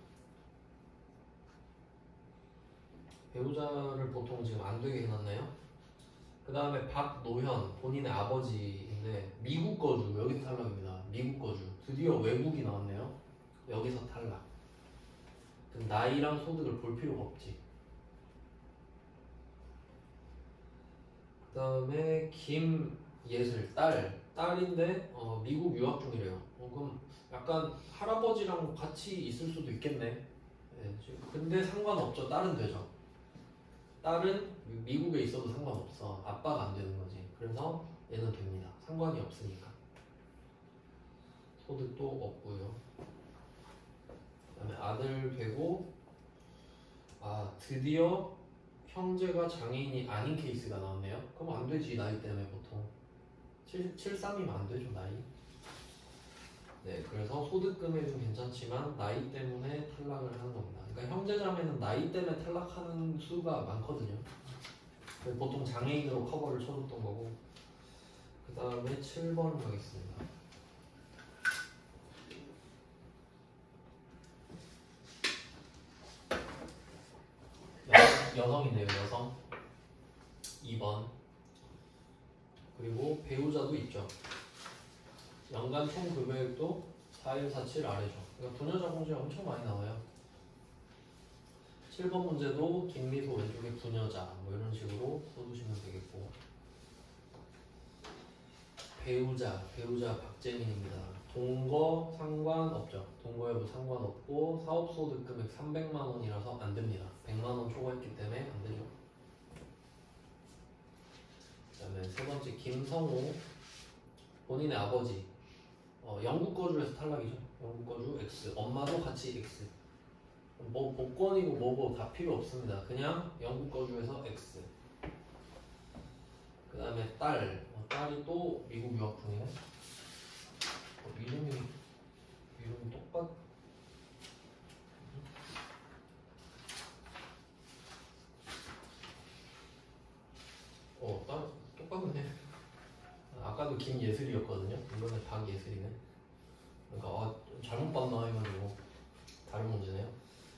배우자를 보통 지금 안 되게 해놨네요. 그 다음에 박노현 본인의 아버지인데 미국 거주, 여기서 탈락입니다. 미국 거주 드디어 외국이 나왔네요. 여기서 탈락. 그럼 나이랑 소득을 볼 필요가 없지. 그 다음에 김예슬 딸인데 미국 유학 중이래요. 그럼 약간 할아버지랑 같이 있을 수도 있겠네. 네, 근데 상관없죠. 딸은 되죠. 딸은 미국에 있어도 상관없어. 아빠가 안 되는 거지. 그래서 얘는 됩니다. 상관이 없으니까. 소득도 없고요. 그 다음에 아들 되고, 드디어 형제가 장애인이 아닌 케이스가 나왔네요. 그럼 안 되지. 나이 때문에 보통 73이면 안 되죠. 나이. 네, 그래서 소득 금액은 괜찮지만 나이 때문에 탈락을 하는 겁니다. 그러니까 형제자매는 나이 때문에 탈락하는 수가 많거든요. 보통 장애인으로 커버를 쳐줬던 거고. 그 다음에 7번 가겠습니다. 여성이네요. 여성 2번. 그리고 배우자도 있죠. 연간 총 급여액도 4147 아래죠. 그러니까 부녀자 공제 엄청 많이 나와요. 7번 문제도 김미소 왼쪽에 부녀자 뭐 이런 식으로 써두시면 되겠고, 배우자 박재민입니다. 동거 상관없죠. 동거 여부 상관없고 사업소득 금액 300만 원이라서 안 됩니다. 100만 원 초과했기 때문에 안 되죠. 그 다음에 세 번째 김성호 본인의 아버지 영국 거주에서 탈락이죠. 영국 거주 X, 엄마도 같이 X. 뭐 복권이고 뭐고 다 필요 없습니다. 그냥 영국 거주에서 X. 그 다음에 딸이 또 미국 유학 중이네. 이름이 똑같. 딸 똑같네. 아까도 김예슬이었거든요. 이번에 박예슬이네. 그러니까 잘못 봤나 해가지고 다른 문제네요.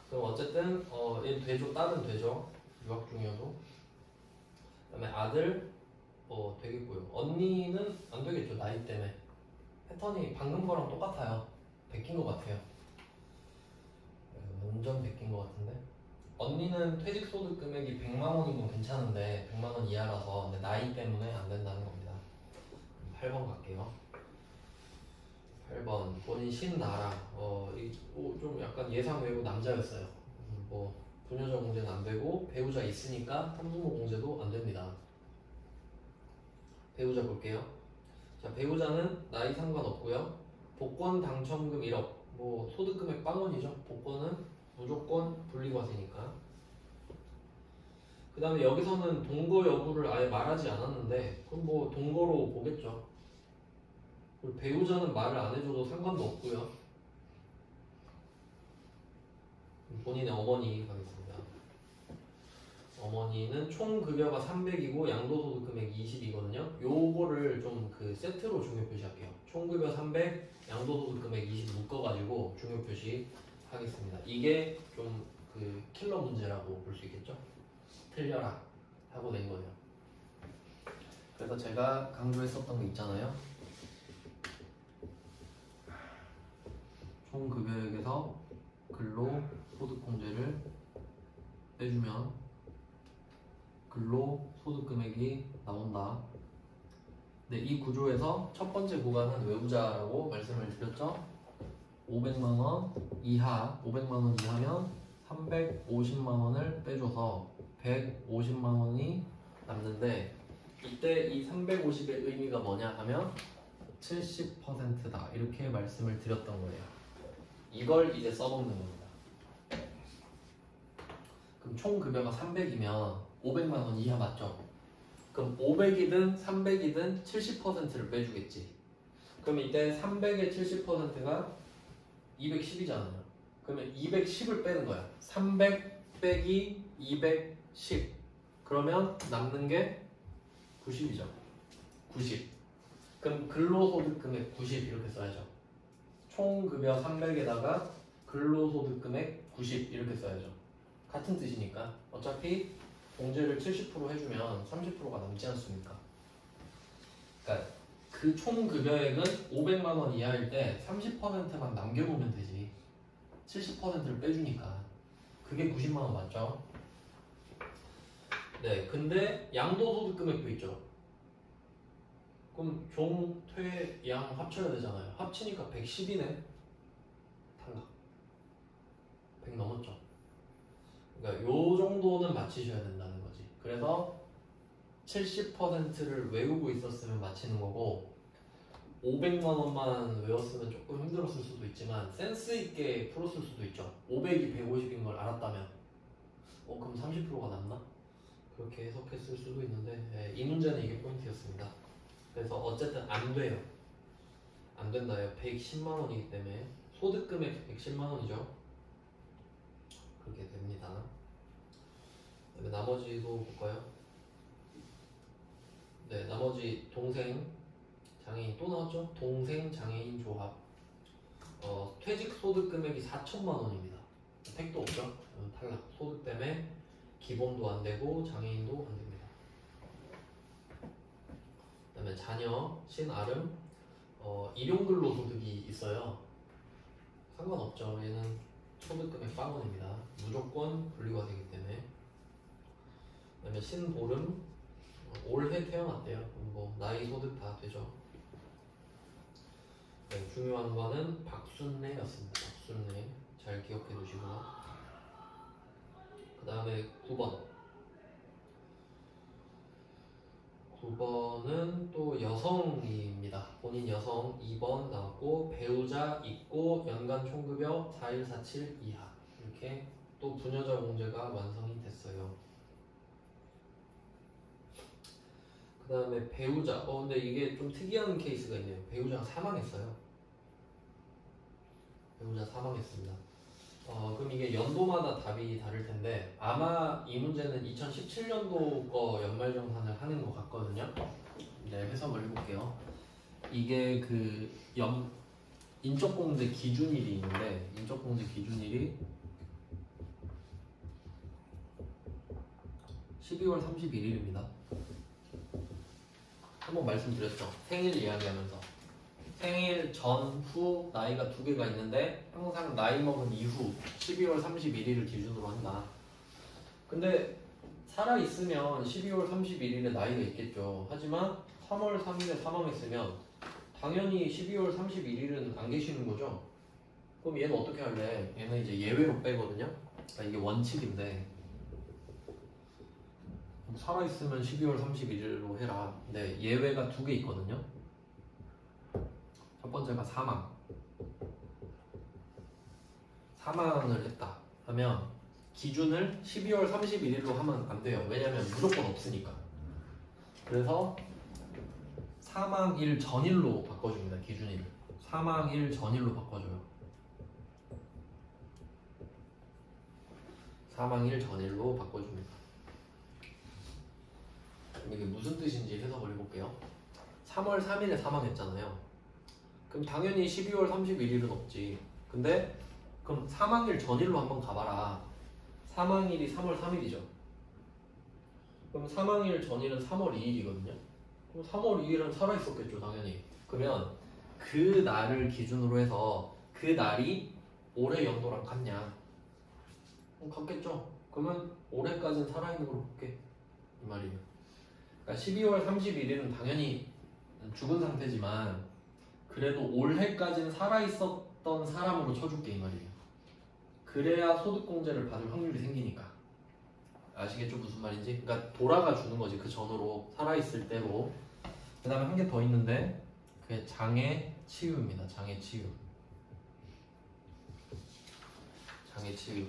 그럼 어쨌든 얘 되죠. 딸은 되죠. 유학 중이어도. 그다음에 아들 되겠고요. 언니는 안 되겠죠. 나이 때문에. 패턴이 방금 거랑 똑같아요. 베낀 것 같아요. 완전 베낀 것 같은데. 언니는 퇴직소득 금액이 100만 원이면 괜찮은데 100만 원 이하라서 근데 나이 때문에 안 된다는 겁니다. 8번 갈게요. 8번 본인 신나라. 좀 약간 예상 외고 남자였어요. 뭐 부녀자 공제는 안 되고 배우자 있으니까 한부모 공제도 안 됩니다. 배우자 볼게요. 자, 배우자는 나이 상관없고요. 복권 당첨금 1억. 뭐 소득 금액 빵원이죠. 복권은 무조건 분리과세니까. 그 다음에 여기서는 동거 여부를 아예 말하지 않았는데 그럼 뭐 동거로 보겠죠. 그리고 배우자는 말을 안 해줘도 상관도 없고요. 본인의 어머니 가겠습니다. 어머니는 총 급여가 300이고 양도소득 금액 20이거든요. 요거를 좀 그 세트로 중요 표시할게요. 총 급여 300, 양도소득 금액 20 묶어가지고 중요 표시 하겠습니다. 이게 좀 그 킬러 문제라고 볼 수 있겠죠. 틀려라 하고 낸 거예요. 그래서 제가 강조했었던 게 있잖아요. 총 급여액에서 근로소득공제를 빼주면 근로소득금액이 나온다. 네, 이 구조에서 첫 번째 구간은 외부자라고 말씀을 드렸죠. 500만원 이하, 500만원 이하면 350만원을 빼줘서 150만원이 남는데 이때 이 350의 의미가 뭐냐 하면 70%다 이렇게 말씀을 드렸던 거예요. 이걸 이제 써먹는 겁니다. 그럼 총 급여가 300이면 500만원 이하 맞죠? 그럼 500이든 300이든 70%를 빼주겠지. 그럼 이때 300의 70%가 210이잖아요. 그러면 210을 빼는 거야. 300 빼기 210. 그러면 남는 게 90이죠. 90. 그럼 근로소득 금액 90 이렇게 써야죠. 총 급여 300에다가 근로소득 금액 90 이렇게 써야죠. 같은 뜻이니까 어차피 공제를 70% 해주면 30%가 남지 않습니까? 그러니까 그 총 급여액은 500만 원 이하일 때 30%만 남겨놓으면 되지. 70%를 빼주니까 그게 90만 원 맞죠? 네, 근데 양도소득 금액도 있죠. 그럼 종, 퇴, 양 합쳐야 되잖아요. 합치니까 110이네. 탈락. 100 넘었죠. 그러니까 요 정도는 맞히셔야 된다는 거지. 그래서 70%를 외우고 있었으면 맞히는 거고 500만 원만 외웠으면 조금 힘들었을 수도 있지만 센스 있게 풀었을 수도 있죠. 500이 150인 걸 알았다면 그럼 30%가 남나? 그렇게 해석했을 수도 있는데 네, 이 문제는 이게 포인트였습니다. 그래서 어쨌든 안 돼요. 안 된다요. 110만 원이기 때문에 소득 금액 110만 원이죠. 그렇게 됩니다. 그다음에 나머지도 볼까요? 네, 나머지 동생 장애인 또 나왔죠? 동생 장애인 조합. 퇴직 소득 금액이 4천만 원입니다. 택도 없죠? 탈락. 소득 때문에 기본도 안 되고 장애인도 안 됩니다. 그다음에 자녀 신아름 일용근로소득이 있어요. 상관없죠. 얘는 소득금액 빵원입니다. 무조건 분리가 되기 때문에. 그다음에 신보름 올해 태어났대요. 뭐 나이 소득 다 되죠. 네, 중요한 거는 박순례였습니다. 박순례 잘 기억해 두시고요. 그 다음에 9번은 또 여성입니다. 본인 여성 2번 나왔고 배우자 있고 연간 총급여 4147 이하 이렇게 또 부녀자 공제가 완성이 됐어요. 그 다음에 배우자 근데 이게 좀 특이한 케이스가 있네요. 배우자가 사망했어요. 배우자 사망했습니다. 그럼 이게 연도마다 답이 다를 텐데 아마 이 문제는 2017년도 거 연말정산을 하는 것 같거든요. 네, 해석을 해볼게요. 이게 그 인적공제 기준일이 있는데 인적공제 기준일이 12월 31일입니다. 한번 말씀드렸죠. 생일 이야기하면서 생일 전, 후 나이가 두 개가 있는데 항상 나이 먹은 이후 12월 31일을 기준으로 한다. 근데 살아있으면 12월 31일에 나이가 있겠죠. 하지만 3월 3일에 사망했으면 당연히 12월 31일은 안 계시는 거죠. 그럼 얘는 어떻게 할래? 얘는 이제 예외로 빼거든요. 그러니까 이게 원칙인데 살아있으면 12월 31일로 해라. 근데 예외가 두 개 있거든요. 첫 번째가 사망을 했다 하면 기준을 12월 31일로 하면 안 돼요. 왜냐면 무조건 없으니까. 그래서 사망일 전일로 바꿔줍니다. 기준일을 사망일 전일로 바꿔줘요. 사망일 전일로 바꿔줍니다. 이게 무슨 뜻인지 해석을 해볼게요. 3월 3일에 사망했잖아요. 그럼 당연히 12월 31일은 없지. 근데 그럼 사망일 전일로 한번 가봐라. 사망일이 3월 3일이죠. 그럼 사망일 전일은 3월 2일이거든요. 그럼 3월 2일은 살아있었겠죠, 당연히. 그러면 그 날을 기준으로 해서 그 날이 올해 연도랑 같냐? 같겠죠. 그러면 올해까지는 살아있는 걸로 볼게. 이 말이에요. 그러니까 12월 31일은 당연히 죽은 상태지만 그래도 올해까지는 살아있었던 사람으로 쳐줄게 이 말이에요. 그래야 소득공제를 받을 확률이 생기니까. 아시겠죠 무슨 말인지? 그러니까 돌아가 주는 거지 그 전으로 살아있을 때로. 그 다음에 한 개 더 있는데 그게 장애치유입니다. 장애치유. 장애치유.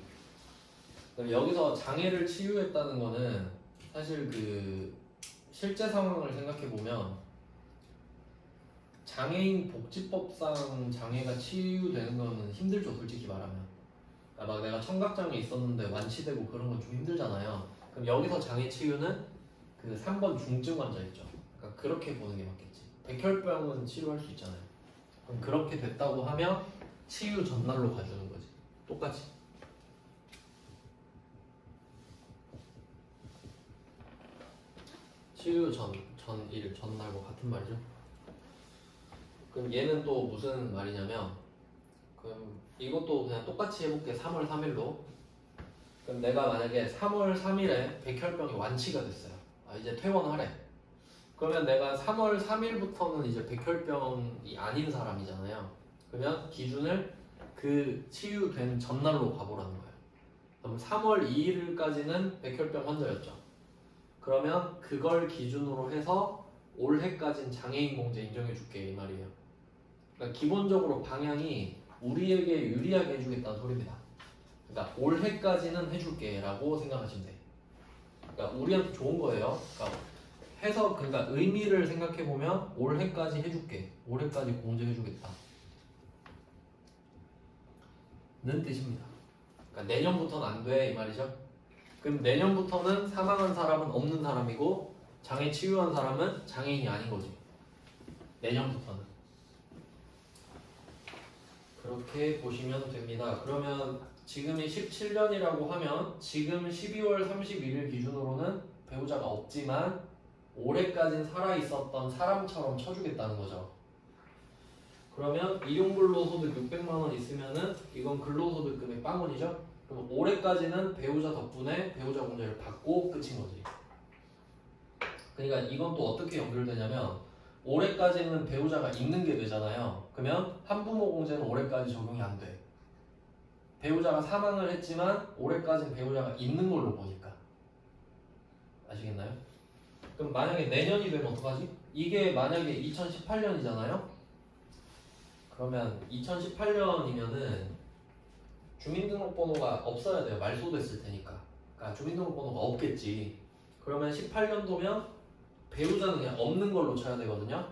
그럼 여기서 장애를 치유했다는 거는 사실 그 실제 상황을 생각해 보면 장애인 복지법상 장애가 치유되는 거는 힘들죠, 솔직히 말하면. 그러니까 막 내가 청각장애 있었는데 완치되고 그런 건 좀 힘들잖아요. 그럼 여기서 장애 치유는 그 3번 중증 환자 있죠. 그러니까 그렇게 보는 게 맞겠지. 백혈병은 치료할 수 있잖아요. 그럼 그렇게 됐다고 하면 치유 전날로 가주는 거지. 똑같이. 치유 전일, 전날 뭐 같은 말이죠. 그럼 얘는 또 무슨 말이냐면, 그럼 이것도 그냥 똑같이 해볼게. 3월 3일로. 그럼 내가 만약에 3월 3일에 백혈병이 완치가 됐어요. 이제 퇴원하래. 그러면 내가 3월 3일부터는 이제 백혈병이 아닌 사람이잖아요. 그러면 기준을 그 치유된 전날로 가보라는 거예요. 그럼 3월 2일까지는 백혈병 환자였죠. 그러면 그걸 기준으로 해서 올해까지는 장애인 공제 인정해 줄게 이 말이에요. 그러니까 기본적으로 방향이 우리에게 유리하게 해주겠다는 소리입니다. 그러니까 올해까지는 해줄게 라고 생각하시면 돼. 그러니까 우리한테 좋은 거예요. 그러니까 의미를 생각해 보면 올해까지 해줄게, 올해까지 공제해주겠다 는 뜻입니다. 그러니까 내년부터는 안 돼 이 말이죠. 그럼 내년부터는 사망한 사람은 없는 사람이고 장애 치유한 사람은 장애인이 아닌 거지. 내년부터는 그렇게 보시면 됩니다. 그러면 지금이 17년이라고 하면 지금 12월 31일 기준으로는 배우자가 없지만 올해까진 살아있었던 사람처럼 쳐주겠다는 거죠. 그러면 일용근로소득 600만 원 있으면은 이건 근로소득 금액 빵원이죠. 그럼 올해까지는 배우자 덕분에 배우자 공제를 받고 끝인 거지. 그러니까 이건 또 어떻게 연결되냐면 올해까지는 배우자가 있는 게 되잖아요. 그러면 한부모 공제는 올해까지 적용이 안 돼. 배우자가 사망을 했지만 올해까지는 배우자가 있는 걸로 보니까. 아시겠나요? 그럼 만약에 내년이 되면 어떡하지? 이게 만약에 2018년이잖아요? 그러면 2018년이면은 주민등록번호가 없어야 돼요. 말소됐을 테니까. 그러니까 주민등록번호가 없겠지. 그러면 18년도면 배우자는 그냥 없는 걸로 쳐야 되거든요.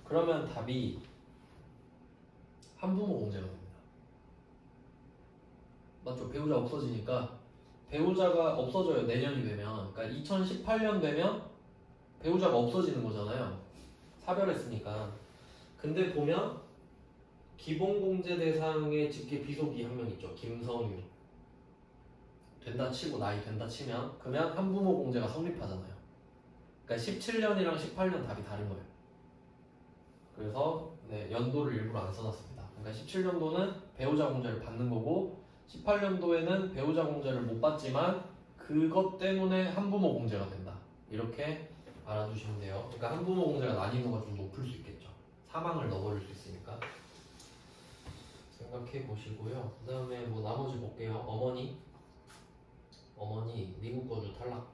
그러면 답이 한부모 공제가 됩니다. 맞죠? 배우자 없어지니까 배우자가 없어져요. 내년이 되면. 그러니까 2018년 되면 배우자가 없어지는 거잖아요. 사별했으니까. 근데 보면 기본공제 대상의 직계 비속이 한 명 있죠. 김성유. 된다 치고 나이 된다 치면 그러면 한부모 공제가 성립하잖아요. 그러니까 17년이랑 18년 답이 다른 거예요. 그래서 네, 연도를 일부러 안 써놨습니다. 그러니까 17년도는 배우자 공제를 받는 거고 18년도에는 배우자 공제를 못 받지만 그것 때문에 한부모 공제가 된다. 이렇게 알아두시면 돼요. 그러니까 한부모 공제가 난이도가 좀 높을 수 있겠죠. 사망을 넣어버릴 수 있으니까. 생각해 보시고요. 그 다음에 뭐 나머지 볼게요. 어머니 미국 거주 탈락.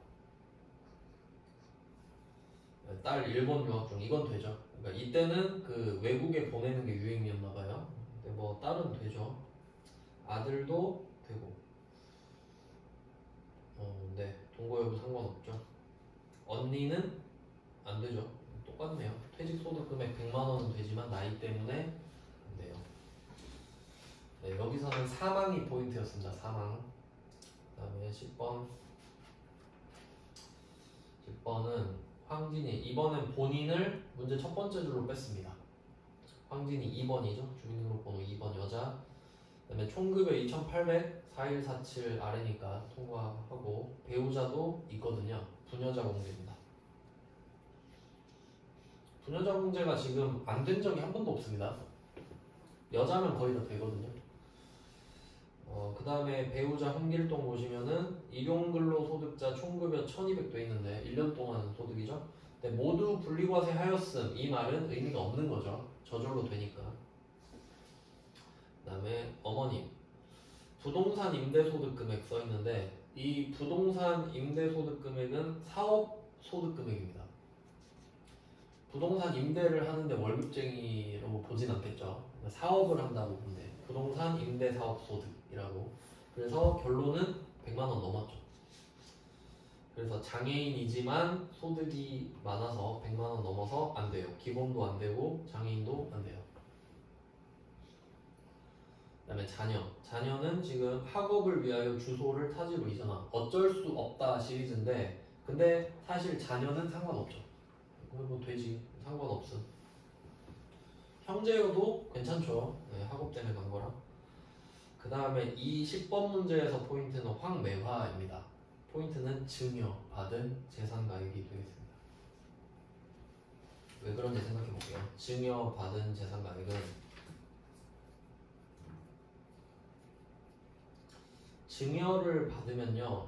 딸 일본 유학 중. 이건 되죠. 그러니까 이때는 그 외국에 보내는 게 유행이었나 봐요. 근데 뭐 딸은 되죠. 아들도 되고. 네. 동거 여부 상관없죠. 언니는 안 되죠. 똑같네요. 퇴직 소득 금액 100만 원은 되지만 나이 때문에 안 돼요. 네, 여기서는 사망이 포인트였습니다. 사망. 그 다음에 10번은 황진이. 이번엔 본인을 문제 첫 번째 줄로 뺐습니다. 황진이 2번이죠. 주민등록번호 2번 여자. 그 다음에 총급여 2,800 4147 아래니까 통과하고 배우자도 있거든요. 부녀자 공제입니다. 부녀자 공제가 지금 안 된 적이 한 번도 없습니다. 여자면 거의 다 되거든요. 그 다음에 배우자 홍길동 보시면은 일용근로소득자 총급여 1,200 돼 있는데 1년 동안 소득이죠. 근데 모두 분리과세 하였음 이 말은 의미가 없는 거죠. 저절로 되니까. 그 다음에 어머님 부동산 임대소득 금액 써 있는데 이 부동산 임대소득 금액은 사업소득 금액입니다. 부동산 임대를 하는데 월급쟁이라고 보진 않겠죠. 사업을 한다고 보는데 부동산 임대사업소득이라고. 그래서 결론은 100만 원 넘었죠. 그래서 장애인이지만 소득이 많아서 100만 원 넘어서 안 돼요. 기본도 안 되고 장애인도 안 돼요. 그 다음에 자녀는 지금 학업을 위하여 주소를 타지로 이전함. 어쩔 수 없다 시리즈인데 근데 사실 자녀는 상관없죠. 뭐 되지. 상관없음. 형제여도 괜찮죠. 네, 학업 때문에 간 거라. 그 다음에 이 10번 문제에서 포인트는 황매화입니다. 포인트는 증여 받은 재산 가액이 되겠습니다. 왜 그런지 생각해 볼게요. 증여받은 재산가액은 증여를 받으면요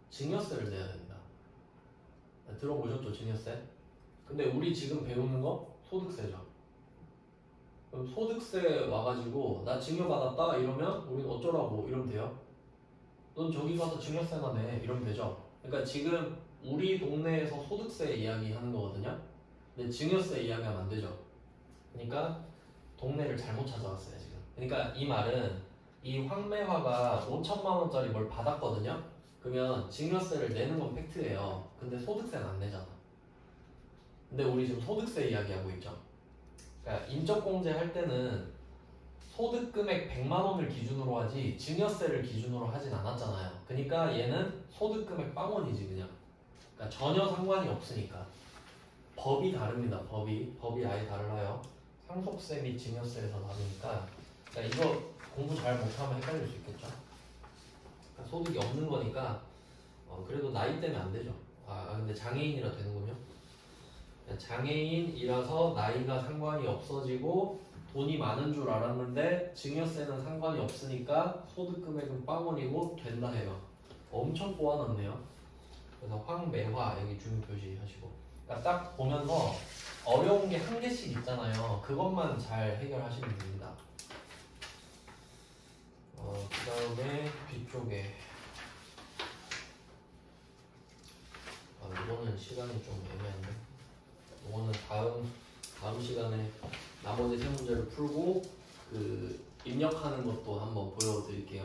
증여세를 내야 됩니다. 들어보셨죠? 증여세? 근데 우리 지금 배우는 거 소득세죠. 그럼 소득세 와가지고 나 증여받았다 이러면 우린 어쩌라고 이러면 돼요? 넌 저기 가서 증여세나 내 이러면 되죠. 그러니까 지금 우리 동네에서 소득세 이야기하는 거거든요. 근데 증여세 이야기하면 안 되죠. 그러니까 동네를 잘못 찾아왔어요 지금. 그러니까 이 말은 이 황매화가 5천만 원짜리 뭘 받았거든요. 그러면 증여세를 내는 건 팩트예요. 근데 소득세는 안 내잖아. 근데 우리 지금 소득세 이야기하고 있죠. 그러니까 인적공제 할 때는 소득 금액 100만 원을 기준으로 하지 증여세를 기준으로 하진 않았잖아요. 그러니까 얘는 소득 금액 빵원이지 그냥. 그러니까 전혀 상관이 없으니까. 법이 다릅니다. 법이 아예 달라요. 상속세 및 증여세에서 다르니까. 그러니까 이거 공부 잘 못하면 헷갈릴 수 있겠죠. 그러니까 소득이 없는 거니까 그래도 나이 때문에 안 되죠. 근데 장애인이라 되는군요. 장애인이라서 나이가 상관이 없어지고 돈이 많은 줄 알았는데 증여세는 상관이 없으니까 소득 금액은 빵원이고 된다 해요. 엄청 꼬아놨네요. 그래서 황매화 여기 중요 표시하시고. 그러니까 딱 보면서 어려운 게 한 개씩 있잖아요. 그것만 잘 해결하시면 됩니다. 그 다음에 뒤쪽에 이거는 시간이 좀 애매한데 이거는 다음 시간에 나머지 세 문제를 풀고 그 입력하는 것도 한번 보여드릴게요.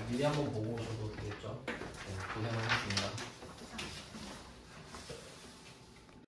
미리 한번 보고 오셔도 되겠죠. 네, 고생하셨습니다.